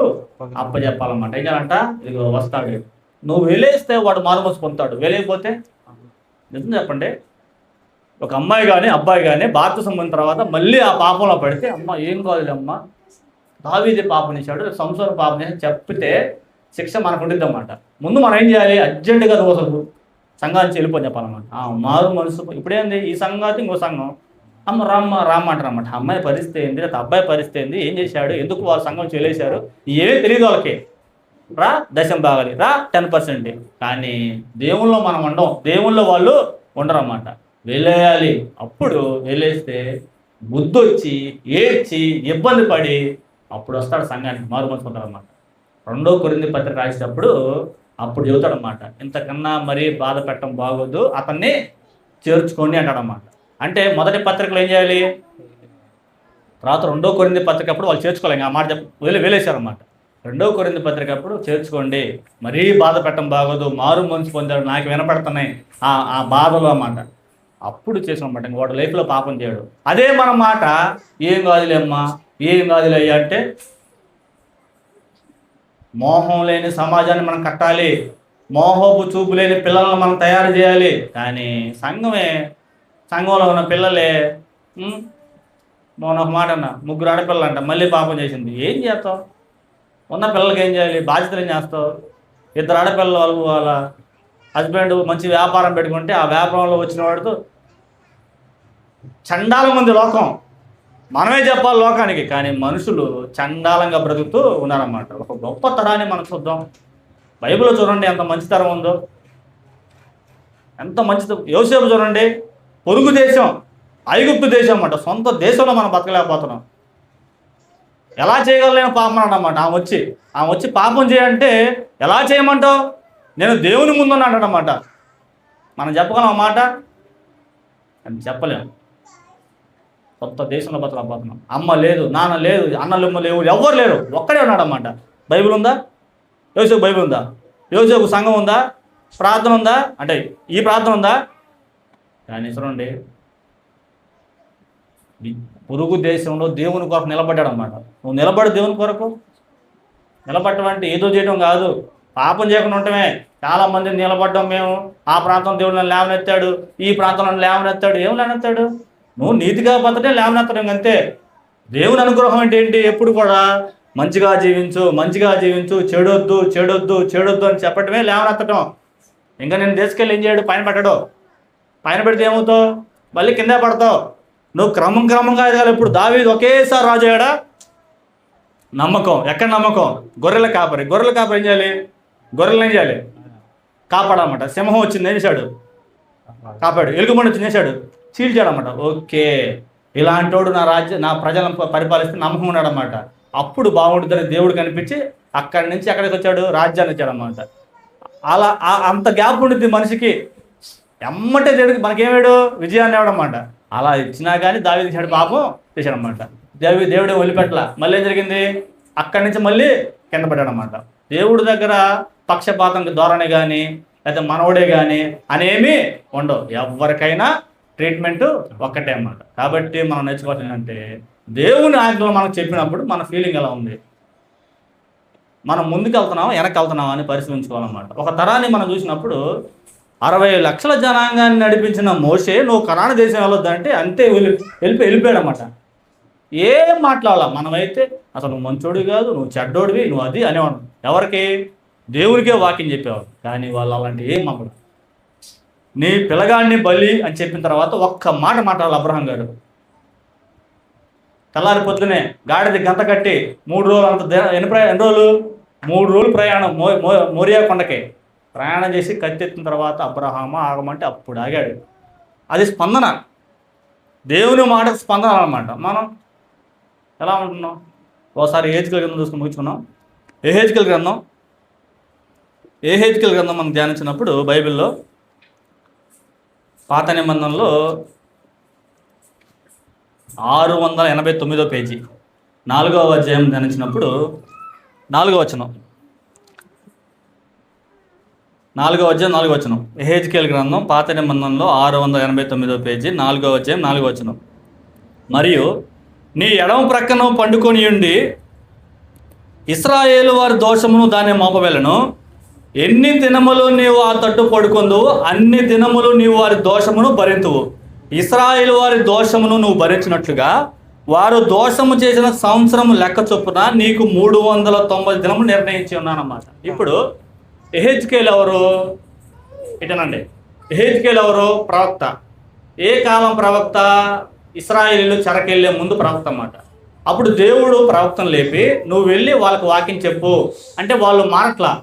అప్పచెప్పాలన్నమాట. ఏం చేయాలంట? ఇదిగో వస్తాడు. నువ్వు వెలేస్తే వాడు మారుమనసు పొందుతాడు, వేలేకపోతే నిజం చెప్పండి ఒక అమ్మాయి కానీ అబ్బాయి కానీ బాప్తిసం పొందిన తర్వాత మళ్ళీ ఆ పాపంలో పడితే అమ్మ ఏం కాదులే అమ్మ, దావీదు పాపం చేశాడు, సంసారం పాపం చేశాడు చెప్పితే శిక్ష మనకు ఉంటుంది అన్నమాట. ముందు మనం ఏం చేయాలి, అర్జెంటుగా రోజు సంఘానికి వెళ్ళిపోయి చెప్పాలన్నమాట. మారు మనసు ఇప్పుడేంది ఈ సంఘాతి ఇంకో సంఘం, అమ్మ రామ్మ అంటారన్నమాట. అమ్మాయి పరిస్థితి ఏంది, లేదా అబ్బాయి పరిస్థితి ఏంది, ఏం చేశాడు, ఎందుకు వాళ్ళ సంఘం చెల్లేశారు, ఏమీ తెలియదు వాళ్ళకి. రా దశం బాగాలి, రా 10%. కానీ దేవుల్లో మనం ఉండం, దేవుల్లో వాళ్ళు ఉండరు అన్నమాట. వెళ్ళేయాలి. అప్పుడు వెళ్ళేస్తే బుద్ధి వచ్చి ఏడ్చి ఇబ్బంది పడి అప్పుడు వస్తాడు సంఘానికి, మారు మనసు పొందాలన్నమాట. 2 కొరింథీ పత్రిక రాసేటప్పుడు అప్పుడు చెబుతాడనమాట, ఇంతకన్నా మరీ బాధ పెట్టడం బాగోదు, అతన్ని చేర్చుకోండి అంటాడనమాట. అంటే మొదటి పత్రికలో ఏం చేయాలి, తర్వాత 2 కొరింథీ పత్రిక అప్పుడు వాళ్ళు చేర్చుకోవాలి, ఆ మాట వేలేశారన్నమాట. 2 కొరింథీ పత్రిక అప్పుడు చేర్చుకోండి, మరీ బాధ పెట్టడం బాగోదు, మారు మనసు పొందాడు, నాకు వినపడుతున్నాయి ఆ బాధలు అన్నమాట. అప్పుడు చేసినమాట, ఇంక వాడు లైఫ్లో పాపం చేయడు. అదే మన మాట, ఏం కాదులే అమ్మా, ఏం కాదులే అయ్యా అంటే, మోహం లేని సమాజాన్ని మనం కట్టాలి, మోహపు చూపు లేని పిల్లలను మనం తయారు చేయాలి. కానీ సంఘంలో ఉన్న పిల్లలే మొన్న ఒక మాట అన్న, 3 ఆడపిల్లలు అంట, మళ్ళీ పాపం చేసింది. ఏం చేస్తావు, ఉన్న పిల్లలకి ఏం చేయాలి, బాధ్యతలు ఏం చేస్తావు. 2 ఆడపిల్లలు వాళ్ళ హస్బెండ్ మంచి వ్యాపారం పెట్టుకుంటే ఆ వ్యాపారంలో వచ్చిన వాడితో చండాలం ఉంది లోకం, మనమే చెప్పాలి లోకానికి. కానీ మనుషులు చండాలంగా బ్రతుకుతూ ఉన్నారన్నమాట. ఒక గొప్ప తరాన్ని మనం చూద్దాం, బైబిల్లో చూడండి ఎంత మంచి తరం ఉందో, ఎంత మంచి. యోసేపు చూడండి, పొరుగు దేశం ఐగుప్తు దేశం అన్నమాట, సొంత దేశంలో మనం బతకలేకపోతున్నాం. ఎలా చేయగలను పాపం అన్నమాట. ఆమె వచ్చి పాపం చేయంటే ఎలా చేయమంటావు, నేను దేవుని ముందున్నాను అన్నమాట. మనం చెప్పగలం ఆ మాట, అని చెప్పలేము. కొత్త దేశంలో బతకలేకపోతున్నాం. అమ్మ లేదు, నాన్న లేదు, అన్నలమ్మ లేవు, ఎవ్వరు లేరు, ఒక్కడే ఉన్నాడు అన్నమాట. బైబిల్ ఉందా, యోసేపు బైబిల్ ఉందా, యోసేపు సంఘం ఉందా, ప్రార్థన ఉందా అంటే ఈ ప్రార్థన ఉందా. కానీ చూడండి, పొరుగు దేశంలో దేవుని కొరకు నిలబడ్డాడు అన్నమాట. నువ్వు నిలబడి దేవుని కొరకు నిలబడటం అంటే ఏదో చేయడం కాదు, పాపం చేయకుండా ఉండటమే. చాలామంది నిలబడ్డాం మేము, ఆ ప్రాంతం దేవుడు నన్ను లేవనెత్తాడు, ఈ ప్రాంతంలో లేవనెత్తాడు. ఏం లేవనెత్తాడు, నువ్వు నీతిగా బతటే లేవనెత్తడం అంతే. దేవుని అనుగ్రహం అంటే ఏంటి, ఎప్పుడు కూడా మంచిగా జీవించు, చెడొద్దు అని చెప్పటమే లేవనెత్తడం. ఇంకా నేను తీసుకెళ్ళి ఏం చేయడు, పైన పెట్టడు. పైన పెడితే ఏమవుతావు, మళ్ళీ కింద పడతావు. నువ్వు క్రమంగా ఎదగాలి. ఇప్పుడు దావీదు ఒకేసారి రాజు అయ్యాడా, నమ్మకం. ఎక్కడ నమ్మకం, గొర్రెల కాపరి ఏం చేయాలి, గొర్రెలు ఏం చేయాలి, కాపాడన్నమాట. సింహం వచ్చింది ఏం చేశాడు, కాపాడు. ఎలుగుబంటి వచ్చింది చేశాడు, చీల్చాడన్నమాట. ఓకే, ఇలాంటోడు నా ప్రజలను పరిపాలిస్తే నమ్మకం ఉన్నాడన్నమాట. అప్పుడు బాగుంటుందని దేవుడు కనిపించి అక్కడి నుంచి ఎక్కడికి వచ్చాడు, రాజ్యాన్ని ఇచ్చాడన్నమాట. అలా అంత గ్యాప్ ఉంటుంది మనిషికి. ఎమ్మటే దేవుడికి మనకేమాడు, విజయాన్ని ఇవ్వడమాట. అలా ఇచ్చినా కానీ దావీదు ఇచ్చాడు, పాపం చేశాడనమాట. దేవుడే వదిలిపెట్టలా. మళ్ళీ ఏం జరిగింది, అక్కడి నుంచి మళ్ళీ కింద పడ్డాడనమాట. దేవుడి దగ్గర పక్షపాతం ధోరణి కానీ లేకపోతే మనవడే కానీ అనేమి ఉండవు. ఎవరికైనా ట్రీట్మెంట్ ఒక్కటే అన్నమాట. కాబట్టి మనం నేర్చుకోవాల్సింది ఏంటంటే, దేవుని ఆజ్ఞలు మనకు చెప్పినప్పుడు మన ఫీలింగ్ ఎలా ఉంది, మనం ముందుకు వెళ్తున్నామా వెనక్కి వెళ్తున్నామా అని పరిశీలించుకోవాలన్నమాట. ఒక తరాన్ని మనం చూసినప్పుడు 60 లక్షల జనాంగాన్ని నడిపించిన మోషే నువ్వు కనాను దేశం వెళ్ళొద్దంటే అంతే వెళ్ళిపోయాడు అన్నమాట. ఏం మాట్లాడాల. మనమైతే అసలు నువ్వు మంచోడివి కాదు, నువ్వు చెడ్డోడివి, నువ్వు అది అనేవాడు. ఎవరికి, దేవునికే వాక్యం చెప్పేవాడు. కానీ వాళ్ళు అలాంటి ఏం మాట్లాడు. నీ పిల్లగాడిని బలి అని చెప్పిన తర్వాత ఒక్క మాట మాట్లాడాలి అబ్రహాం గారు. తెల్లారి పొద్దునే గాడిద గంత కట్టి 3 రోజులు ఎన్ని రోజులు 3 రోజులు ప్రయాణం మోరియా కొండకి ప్రయాణం చేసి కత్తెత్తిన తర్వాత అబ్రహాము ఆగమంటే అప్పుడు ఆగాడు. అది స్పందన, దేవుని మాటకు స్పందన అన్నమాట. మనం ఎలా ఉంటున్నాం, ఒకసారి ఏహెజ్కేలు గ్రంథం చూసుకుని ముగించుకున్నాం. ఏహెజ్కేలు గ్రంథం మనం ధ్యానించినప్పుడు బైబిల్లో పాత నిబంధనలో 689వ పేజీ 4వ అధ్యాయం ధ్యానించినప్పుడు 4వ వచనం, 4వ అధ్యాయం 4వ వచనం. ఎహెజ్కేలు గ్రంథం పాత నిబంధనలో 689వ పేజీ 4వ అధ్యాయం 4వ వచనం. మరియు నీ ఎడమ ప్రక్కన పండుకొని ఉండి ఇశ్రాయేలు వారి దోషమును దాన్ని మోపవెలను. ఎన్ని దినములు నీవు ఆ తట్టు పడుకొందువు అన్ని దినములు నీవు వారి దోషమును భరింతువు. ఇశ్రాయేలు వారి దోషమును నువ్వు భరించినట్లుగా వారు దోషము చేసిన సంవత్సరం లెక్క చొప్పున నీకు 390 దినములు నిర్ణయించి ఉన్నానన్నమాట. ఇప్పుడు యెహెజ్కేలు ఎవరు? ఇటనండి, యెహెజ్కేలు ఎవరు? ప్రవక్త. ఏ కాలం ప్రవక్త? ఇశ్రాయేలీలు చెరకెళ్ళే ముందు ప్రవక్త అన్నమాట. అప్పుడు దేవుడు ప్రవక్తను లేపి నువ్వు వెళ్ళి వాళ్ళకి వాక్యం చెప్పు అంటే వాళ్ళు మారట్లా.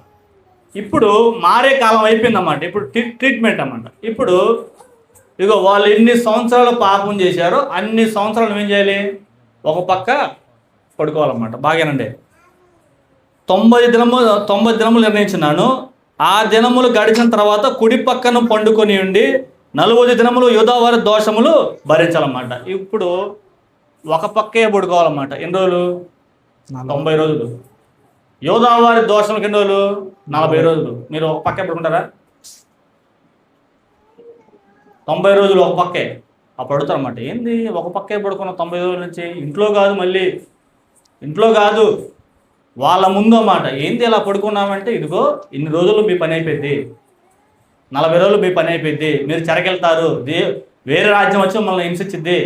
ఇప్పుడు మారే కాలం అయిపోయిందన్నమాట. ఇప్పుడు ట్రీట్మెంట్ అన్నమాట. ఇప్పుడు ఇగో వాళ్ళు ఎన్ని సంవత్సరాలు పాపం చేశారో అన్ని సంవత్సరాలు ఏం చేయాలి? ఒక పక్క పడుకోవాలన్నమాట. బాగానండి. 90 దినములు నిర్ణయించున్నాను. ఆ దినములు గడిచిన తర్వాత కుడి పక్కన పండుకొని ఉండి 40 దినములు యూదావారి దోషములు భరించాలన్నమాట. ఇప్పుడు ఒక పక్కే పడుకోవాలన్నమాట. ఎన్ని రోజులు? 90 రోజులు. యూదావారి దోషములకు ఎన్ని రోజులు? 40 రోజులు. మీరు ఒక పక్కే పడుకుంటారా? 90 రోజులు ఒక పక్కే అప్పుడు పడుతారు అన్నమాట. ఏంది ఒక పక్కే పడుకున్న 90 రోజుల నుంచి? ఇంట్లో కాదు, మళ్ళీ ఇంట్లో కాదు, వాళ్ళ ముందు అన్నమాట. ఏంది ఇలా పడుకున్నామంటే ఇదిగో ఇన్ని రోజులు మీ పని అయిపోయింది, 40 రోజులు మీ పని అయిపోయింది, మీరు చెరకెళ్తారు, వేరే రాజ్యం వచ్చి మిమ్మల్ని హింసించిద్ది,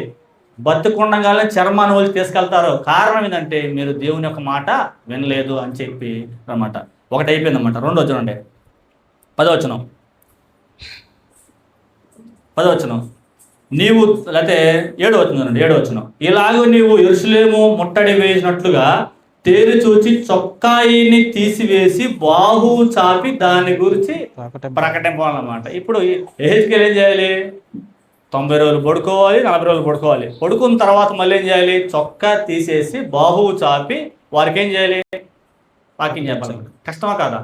బతుకుండగానే చర్మాన్ని వచ్చి తీసుకెళ్తారు. కారణం ఏంటంటే మీరు దేవుని యొక్క మాట వినలేదు అని చెప్పి అన్నమాట. ఒకటి అయిపోయింది అన్నమాట. 2వ వచనం అండి, 10వ వచనం. నీవు లేకపోతే 7వ వచనం అండి, 7వ వచనం. ఇలాగూ నీవు యెరూషలేము ముట్టడి వేసినట్లుగా తేరి చూచి చొక్కాయిని తీసివేసి బాహువు చాపి దాని గురించి ప్రకటింపాలన్నమాట. ఇప్పుడు యెహెజ్కేలు ఏం చేయాలి? 90 రోజులు పడుకోవాలి, 40 రోజులు పడుకోవాలి. పడుకున్న తర్వాత మళ్ళీ ఏం చేయాలి? చొక్కా తీసేసి బాహువు చాపి వారికి ఏం చేయాలి? వాక్యం చెప్పాలి. కష్టమా కాదా?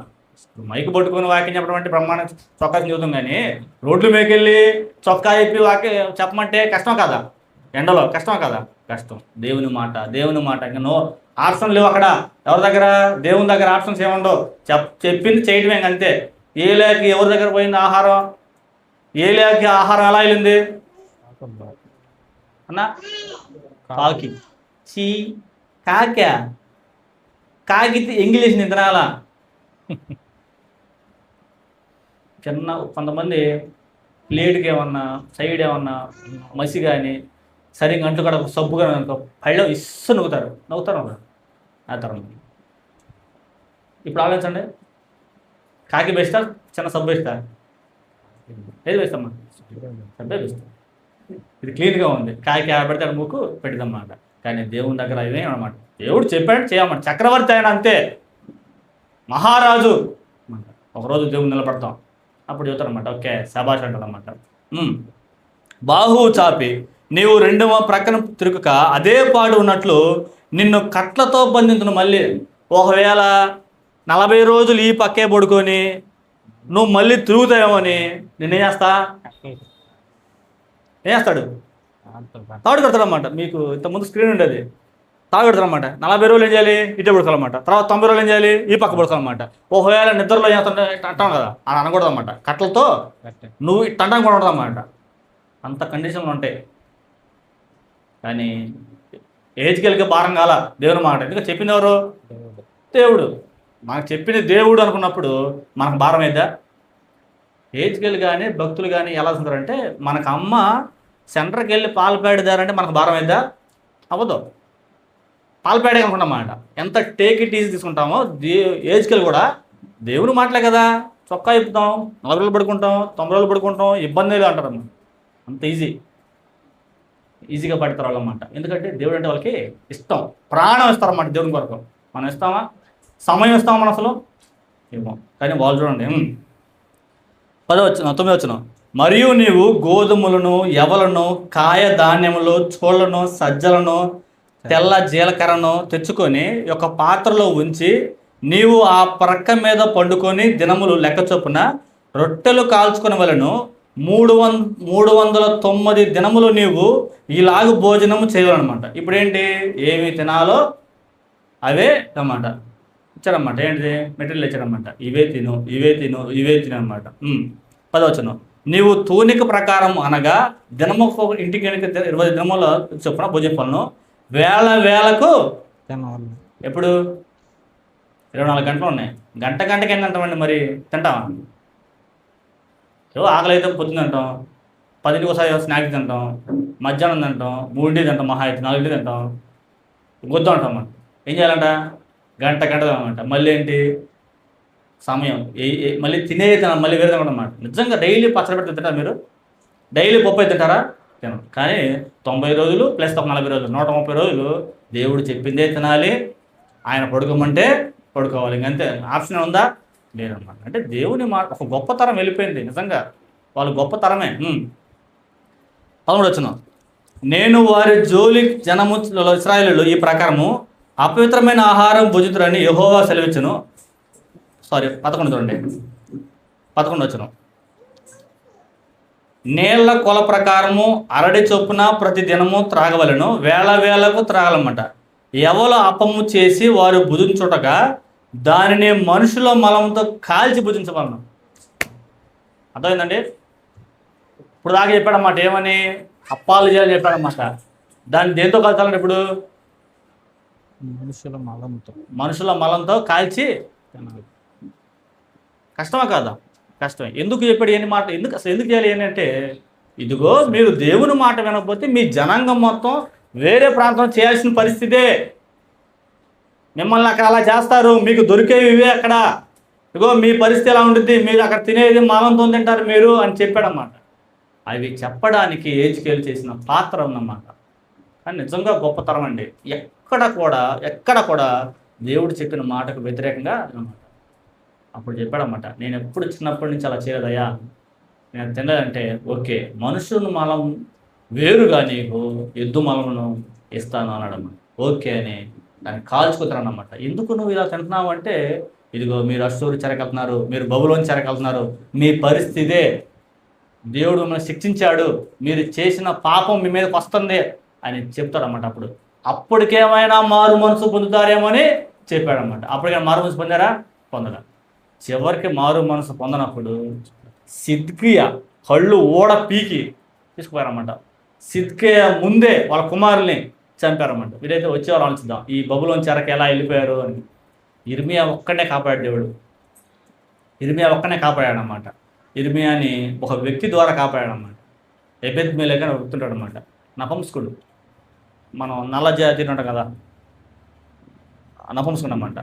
మైకు పట్టుకుని వాక్యం చెప్పడం అంటే బ్రహ్మాండం చొక్కా చూద్దాం, కానీ రోడ్ల మీదకి వెళ్ళి చొక్కా చెప్పి వాక్యం చెప్పమంటే కష్టమా కాదా? ఎండలో కష్టమా కాదా? కష్టం. దేవుని మాట ఇంకా ఆప్షన్ లేవు అక్కడ. ఎవరి దగ్గర? దేవుని దగ్గర ఆప్షన్స్ ఏముండవు. చెప్పింది చేయడమే అంతే. ఏలియాకి ఎవరి దగ్గర పోయింది ఆహారం? ఏలియాకి ఆహారం ఎలా వెళ్ళింది అన్నా? కాకి. కాకితే ఇంగ్లీష్ నిద్రాలా. చిన్న కొంతమంది ప్లేట్కి ఏమన్నా సైడ్ ఏమన్నా మసి కానీ సరిగ్గా అంట్లు కూడా సబ్బు కానీ అనుకో పళ్ళో ఇస్సు నవ్వుతారు ఆ తరం. ఇప్పుడు ఆలోచించండి, కాకి బెస్టా చిన్న సబ్బు బెస్టా? ఏది బెస్తమ్మా? సబ్బే బెస్ట్. ఇది క్లీన్గా ఉంది. కాకి ఆడబెడితే మూకు పెట్టిదన్నమాట. కానీ దేవుని దగ్గర ఇవేం అనమాట. దేవుడు చెప్పాడు చేయమాట. చక్రవర్తి ఆయన అంతే, మహారాజు. ఒకరోజు దేవుని నిలబడతాం, అప్పుడు చెబుతారనమాట. ఓకే శబాష్ అంటారన్నమాట. బాహువు చాపి నీవు 2వ ప్రక్కన తిరుగుక అదే పాడు ఉన్నట్లు నిన్ను కట్లతో బంధించును. మళ్ళీ ఒకవేళ 40 రోజులు ఈ పక్కే పడుకొని నువ్వు మళ్ళీ తిరుగుతావేమని నిన్నేం చేస్తాడు? తాడు కడతాడనమాట. మీకు ఇంతకుముందు స్క్రీన్ ఉండేది, తాడు కడతారనమాట. 40 రోజులు ఏం చేయాలి? ఇటే పడుకోవాలన్నమాట. తర్వాత 90 రోజులు ఏం చేయాలి? ఈ పక్క పడుకోవాలన్నమాట. ఒకవేళ నిద్రలో చేస్తుంటే అంటాం కదా, అని అనకూడదు అన్నమాట. కట్లతో నువ్వు ఇట్టంటాం కూడా ఉండదు అన్నమాట. అంత కండిషన్లు ఉంటాయి. కానీ యెహెజ్కేలుకి భారం కాల దేవుని మాట. ఎందుకంటే చెప్పింది ఎవరు? దేవుడు. మనకు చెప్పింది దేవుడు అనుకున్నప్పుడు మనకు భారం అయిద్దా? యెహెజ్కేలు కానీ భక్తులు కానీ ఎలా ఉంటారంటే, మనకు అమ్మ సెంటర్కి వెళ్ళి పాలు పేడదారంటే మనకు భారం అయిద్దా? అవ్వదు. పాలు పేడే అనుకుంటాం మాట. ఎంత టేక్ ఇట్ ఈజీ తీసుకుంటామో యెహెజ్కేలు కూడా దేవుని మాటలే కదా. చొక్కా ఇప్పుతాం, 40 రోజులు పడుకుంటాం, 90 రోజులు పడుకుంటాం, ఇబ్బంది లేదు అంటారు అన్నమాట. అంత ఈజీగా పడతారు వాళ్ళన్నమాట. ఎందుకంటే దేవుడు అంటే వాళ్ళకి ఇష్టం, ప్రాణం ఇస్తారన్నమాట దేవుని కొరకు. మనం ఇస్తామా? సమయం ఇస్తామా మనం అసలు? ఇవ్వం. కానీ వాళ్ళు చూడండి, 9వ వచనం. మరియు నీవు గోధుమలను, యవలను, కాయ ధాన్యములు, చోళ్లను, సజ్జలను, తెల్ల జీలకర్రను తెచ్చుకొని ఒక పాత్రలో ఉంచి నీవు ఆ ప్రక్క మీద పండుకొని దినములు లెక్క చొప్పున రొట్టెలు కాల్చుకుని వలను 390 దినములు నీవు ఇలాగ భోజనము చేయాలన్నమాట. ఇప్పుడు ఏంటి? ఏమి తినాలో అవే అన్నమాట ఇచ్చారన్నమాట. ఏంటిది? మెటీరియల్ ఇచ్చారన్నమాట. ఇవే తిను అన్నమాట. 10వ వచనం. నీవు తూనిక ప్రకారం అనగా దినము ఇంటికి 20 దినముల చొప్పున భోజన పనులను వేళకు ఎప్పుడు 24 గంటలు ఉన్నాయి. గంటకి ఎన్ని అంటామండి? మరి తింటామా? ఆకలి అయితే పొద్దున తింటాం, 10ంటికి ఒకసారి స్నాక్స్ తింటాం, మధ్యాహ్నం తింటాం, 3ంటికి తింటాం, మహా అయితే 4ంటికి తింటాం, వద్దు అంటాం మనం. ఏం చేయాలంట? గంట తినాలంట. మళ్ళీ ఏంటి సమయం మళ్ళీ తినాలి, మళ్ళీ వేరే తినమాట. నిజంగా డైలీ పచ్చడి పెట్టి తింటారా మీరు? డైలీ పప్పు అయితే తింటారా? తినం. కానీ 90 రోజులు ప్లస్ ఒక 40 రోజులు, 130 రోజులు దేవుడు చెప్పిందే తినాలి, ఆయన పడుకోమంటే పడుకోవాలి. ఇంకంతే. ఆప్షన్ ఉందా? లేదన్నమాట. అంటే దేవుని మాట ఒక గొప్ప తరం వెళ్ళిపోయింది నిజంగా. వాళ్ళు గొప్ప తరమే. 13 వచనం. నేను వారి జోలి జనము ఇశ్రాయేలీయులు ఈ ప్రకారము అపవిత్రమైన ఆహారం భుజితురని యెహోవా సెలవిచ్చును. 11 చూడండి. 11 వచనం. నీళ్ల కొల ప్రకారము అరడి చొప్పున ప్రతి దినము త్రాగవలను, వేళ వేళకు త్రాగలన్నమాట. ఎవరు అపము చేసి వారు భుజించుటగా దానిని మనుషుల మలంతో కాల్చి భుజించవలను. అర్థమైందండి? ఇప్పుడు దాకా చెప్పాడన్నమాట. ఏమని? అప్పాలు చేయాలని చెప్పాడన్నమాట. దాన్ని దేంతో కాల్చాలంటే ఇప్పుడు మనుషుల మలంతో కాల్చి. కష్టమా కాదా? కష్టమే. ఎందుకు చెప్పాడు ఏని మాట? ఎందుకు చేయాలి ఏంటంటే, ఇదిగో మీరు దేవుని మాట వినకపోతే మీ జనాంగం మొత్తం వేరే ప్రాంతం చేయాల్సిన పరిస్థితే. మిమ్మల్ని అక్కడ అలా చేస్తారు, మీకు దొరికేవి ఇవే అక్కడ. ఇదిగో మీ పరిస్థితి ఎలా ఉంటుంది, మీరు అక్కడ తినేది మలంతో తింటారు మీరు అని చెప్పాడన్నమాట. అవి చెప్పడానికి ఏజ్కేల్ చేసిన పాత్ర ఉన్నమాట. కానీ నిజంగా గొప్పతరం అండి. ఎక్కడ కూడా దేవుడు చెప్పిన మాటకు వ్యతిరేకంగా అన్నమాట. అప్పుడు చెప్పాడన్నమాట, నేను ఎప్పుడు చిన్నప్పటి నుంచి అలా చేయలేదయ్యా, నేను తినలేదంటే ఓకే, మనుషుని మలం వేరుగా నీకు ఎద్దు మలమును ఇస్తాను అన్నాడన్నమాట. ఓకే అని దాన్ని కాల్చుకుతారన్నమాట. ఎందుకు నువ్వు ఇలా తింటున్నావు అంటే, ఇదిగో మీరు అశ్షూరు చెరకెళ్తున్నారు, మీరు బబులోని చెరకెళ్తున్నారు, మీ పరిస్థితే, దేవుడు మిమ్మల్ని శిక్షించాడు, మీరు చేసిన పాపం మీ మీదకి వస్తుంది అని చెప్తాడన్నమాట. అప్పటికేమైనా మారు మనసు పొందుతారేమో అని చెప్పాడన్నమాట. అప్పటికైనా మారు మనసు పొందారా? పొందరా. చివరికి మారు మనసు పొందనప్పుడు సిద్కియా కళ్ళు ఓడ పీకి తీసుకుపోయారన్నమాట. సిద్కియా ముందే వాళ్ళ కుమారుల్ని చంపారన్నమాట. వీరైతే వచ్చేవారు ఆలోచిద్దాం, ఈ బబులోని చెరకు ఎలా వెళ్ళిపోయారు అని. ఇర్మియా ఒక్కడే కాపాడాడు దేవుడు. ఇర్మియా ఒక్కనే కాపాడాడన్నమాట. ఇర్మియాని ఒక వ్యక్తి ద్వారా కాపాడాడన్నమాట. ఎబెద్మెలెక్ అని గుర్తుంటాడు అనమాట. నపంసకుడు, మనం నల్ల జాతి ఉంటాం కదా, నపంసకుడు అన్నమాట.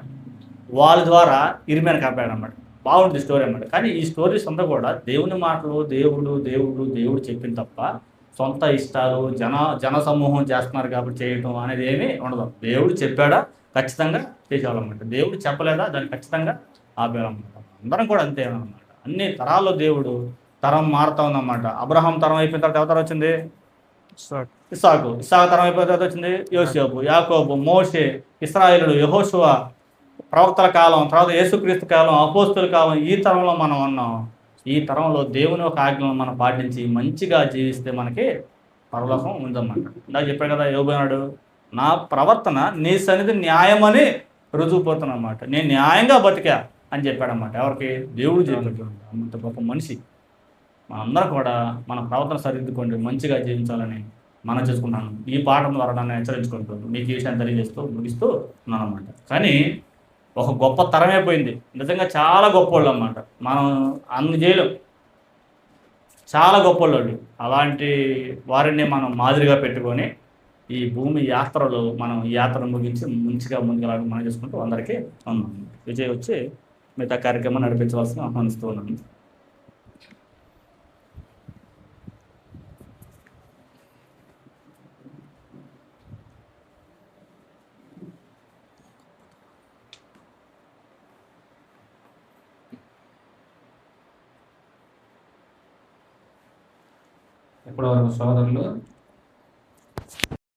వాళ్ళ ద్వారా ఇర్మియాని కాపాడాడన్నమాట. బాగుంటుంది స్టోరీ అన్నమాట. కానీ ఈ స్టోరీస్ అంతా కూడా దేవుని మాటలు, దేవుడు చెప్పింది తప్ప సొంత ఇష్టాలు, జన సమూహం చేస్తున్నారు కాబట్టి చేయటం అనేది ఏమీ ఉండదు. దేవుడు చెప్పాడా ఖచ్చితంగా చేసేవాళ్ళన్నమాట. దేవుడు చెప్పలేదా దాన్ని ఖచ్చితంగా ఆపేయాలన్నమాట. అందరం కూడా అంతే అన్నమాట. అన్ని తరాల్లో దేవుడు తరం మారుతా ఉందన్నమాట. అబ్రహాం తరం అయిపోయిన తర్వాత ఎవరు వచ్చింది? ఇస్సాకు తరం అయిపోయిన తర్వాత వచ్చింది యోసేపు, యాకోబు, మోషే, ఇశ్రాయేలుడు, యెహోషువ, ప్రవక్తల కాలం, తర్వాత యేసుక్రీస్తు కాలం, అపోస్తుల కాలం. ఈ తరంలో మనం ఉన్నాం. ఈ తరంలో దేవుని ఒక ఆజ్ఞలను మనం పాటించి మంచిగా జీవిస్తే మనకి పరలోకం ఉందన్నమాట. ఇందాక చెప్పాను కదా, యోబు నా ప్రవర్తన నీ సన్నిధి న్యాయమని రుజువుపోతున్నమాట, నేను న్యాయంగా బతికా అని చెప్పాడన్నమాట. ఎవరికి? దేవుడు చెప్పాడు. అంత గొప్ప మనిషి. మనందరం కూడా మన ప్రవర్తన సరిదిద్దుకోండి, మంచిగా జీవించాలని మనం చేసుకుంటాను. ఈ పాఠం ద్వారా నన్ను హెచ్చరించుకుంటూ మీకు ఈ విషయాన్ని తెలియజేస్తూ ముగిస్తూ ఉన్నాను అన్నమాట. కానీ ఒక గొప్ప తరమే పోయింది. నిజంగా చాలా గొప్పవాళ్ళు అన్నమాట. మనం అన్ని చేయలేం, చాలా గొప్పవాళ్ళు. అలాంటి వారిని మనం మాదిరిగా పెట్టుకొని ఈ భూమి యాత్రలో మనం ఈ యాత్రను ముగించి మంచిగా ముందుకు మనం చేసుకుంటూ అందరికీ విజయ్ వచ్చి మిగతా కార్యక్రమాన్ని నడిపించవలసిన ఆహ్వానిస్తూ ఉన్నాను. ఇప్పటివరకు సోదరులు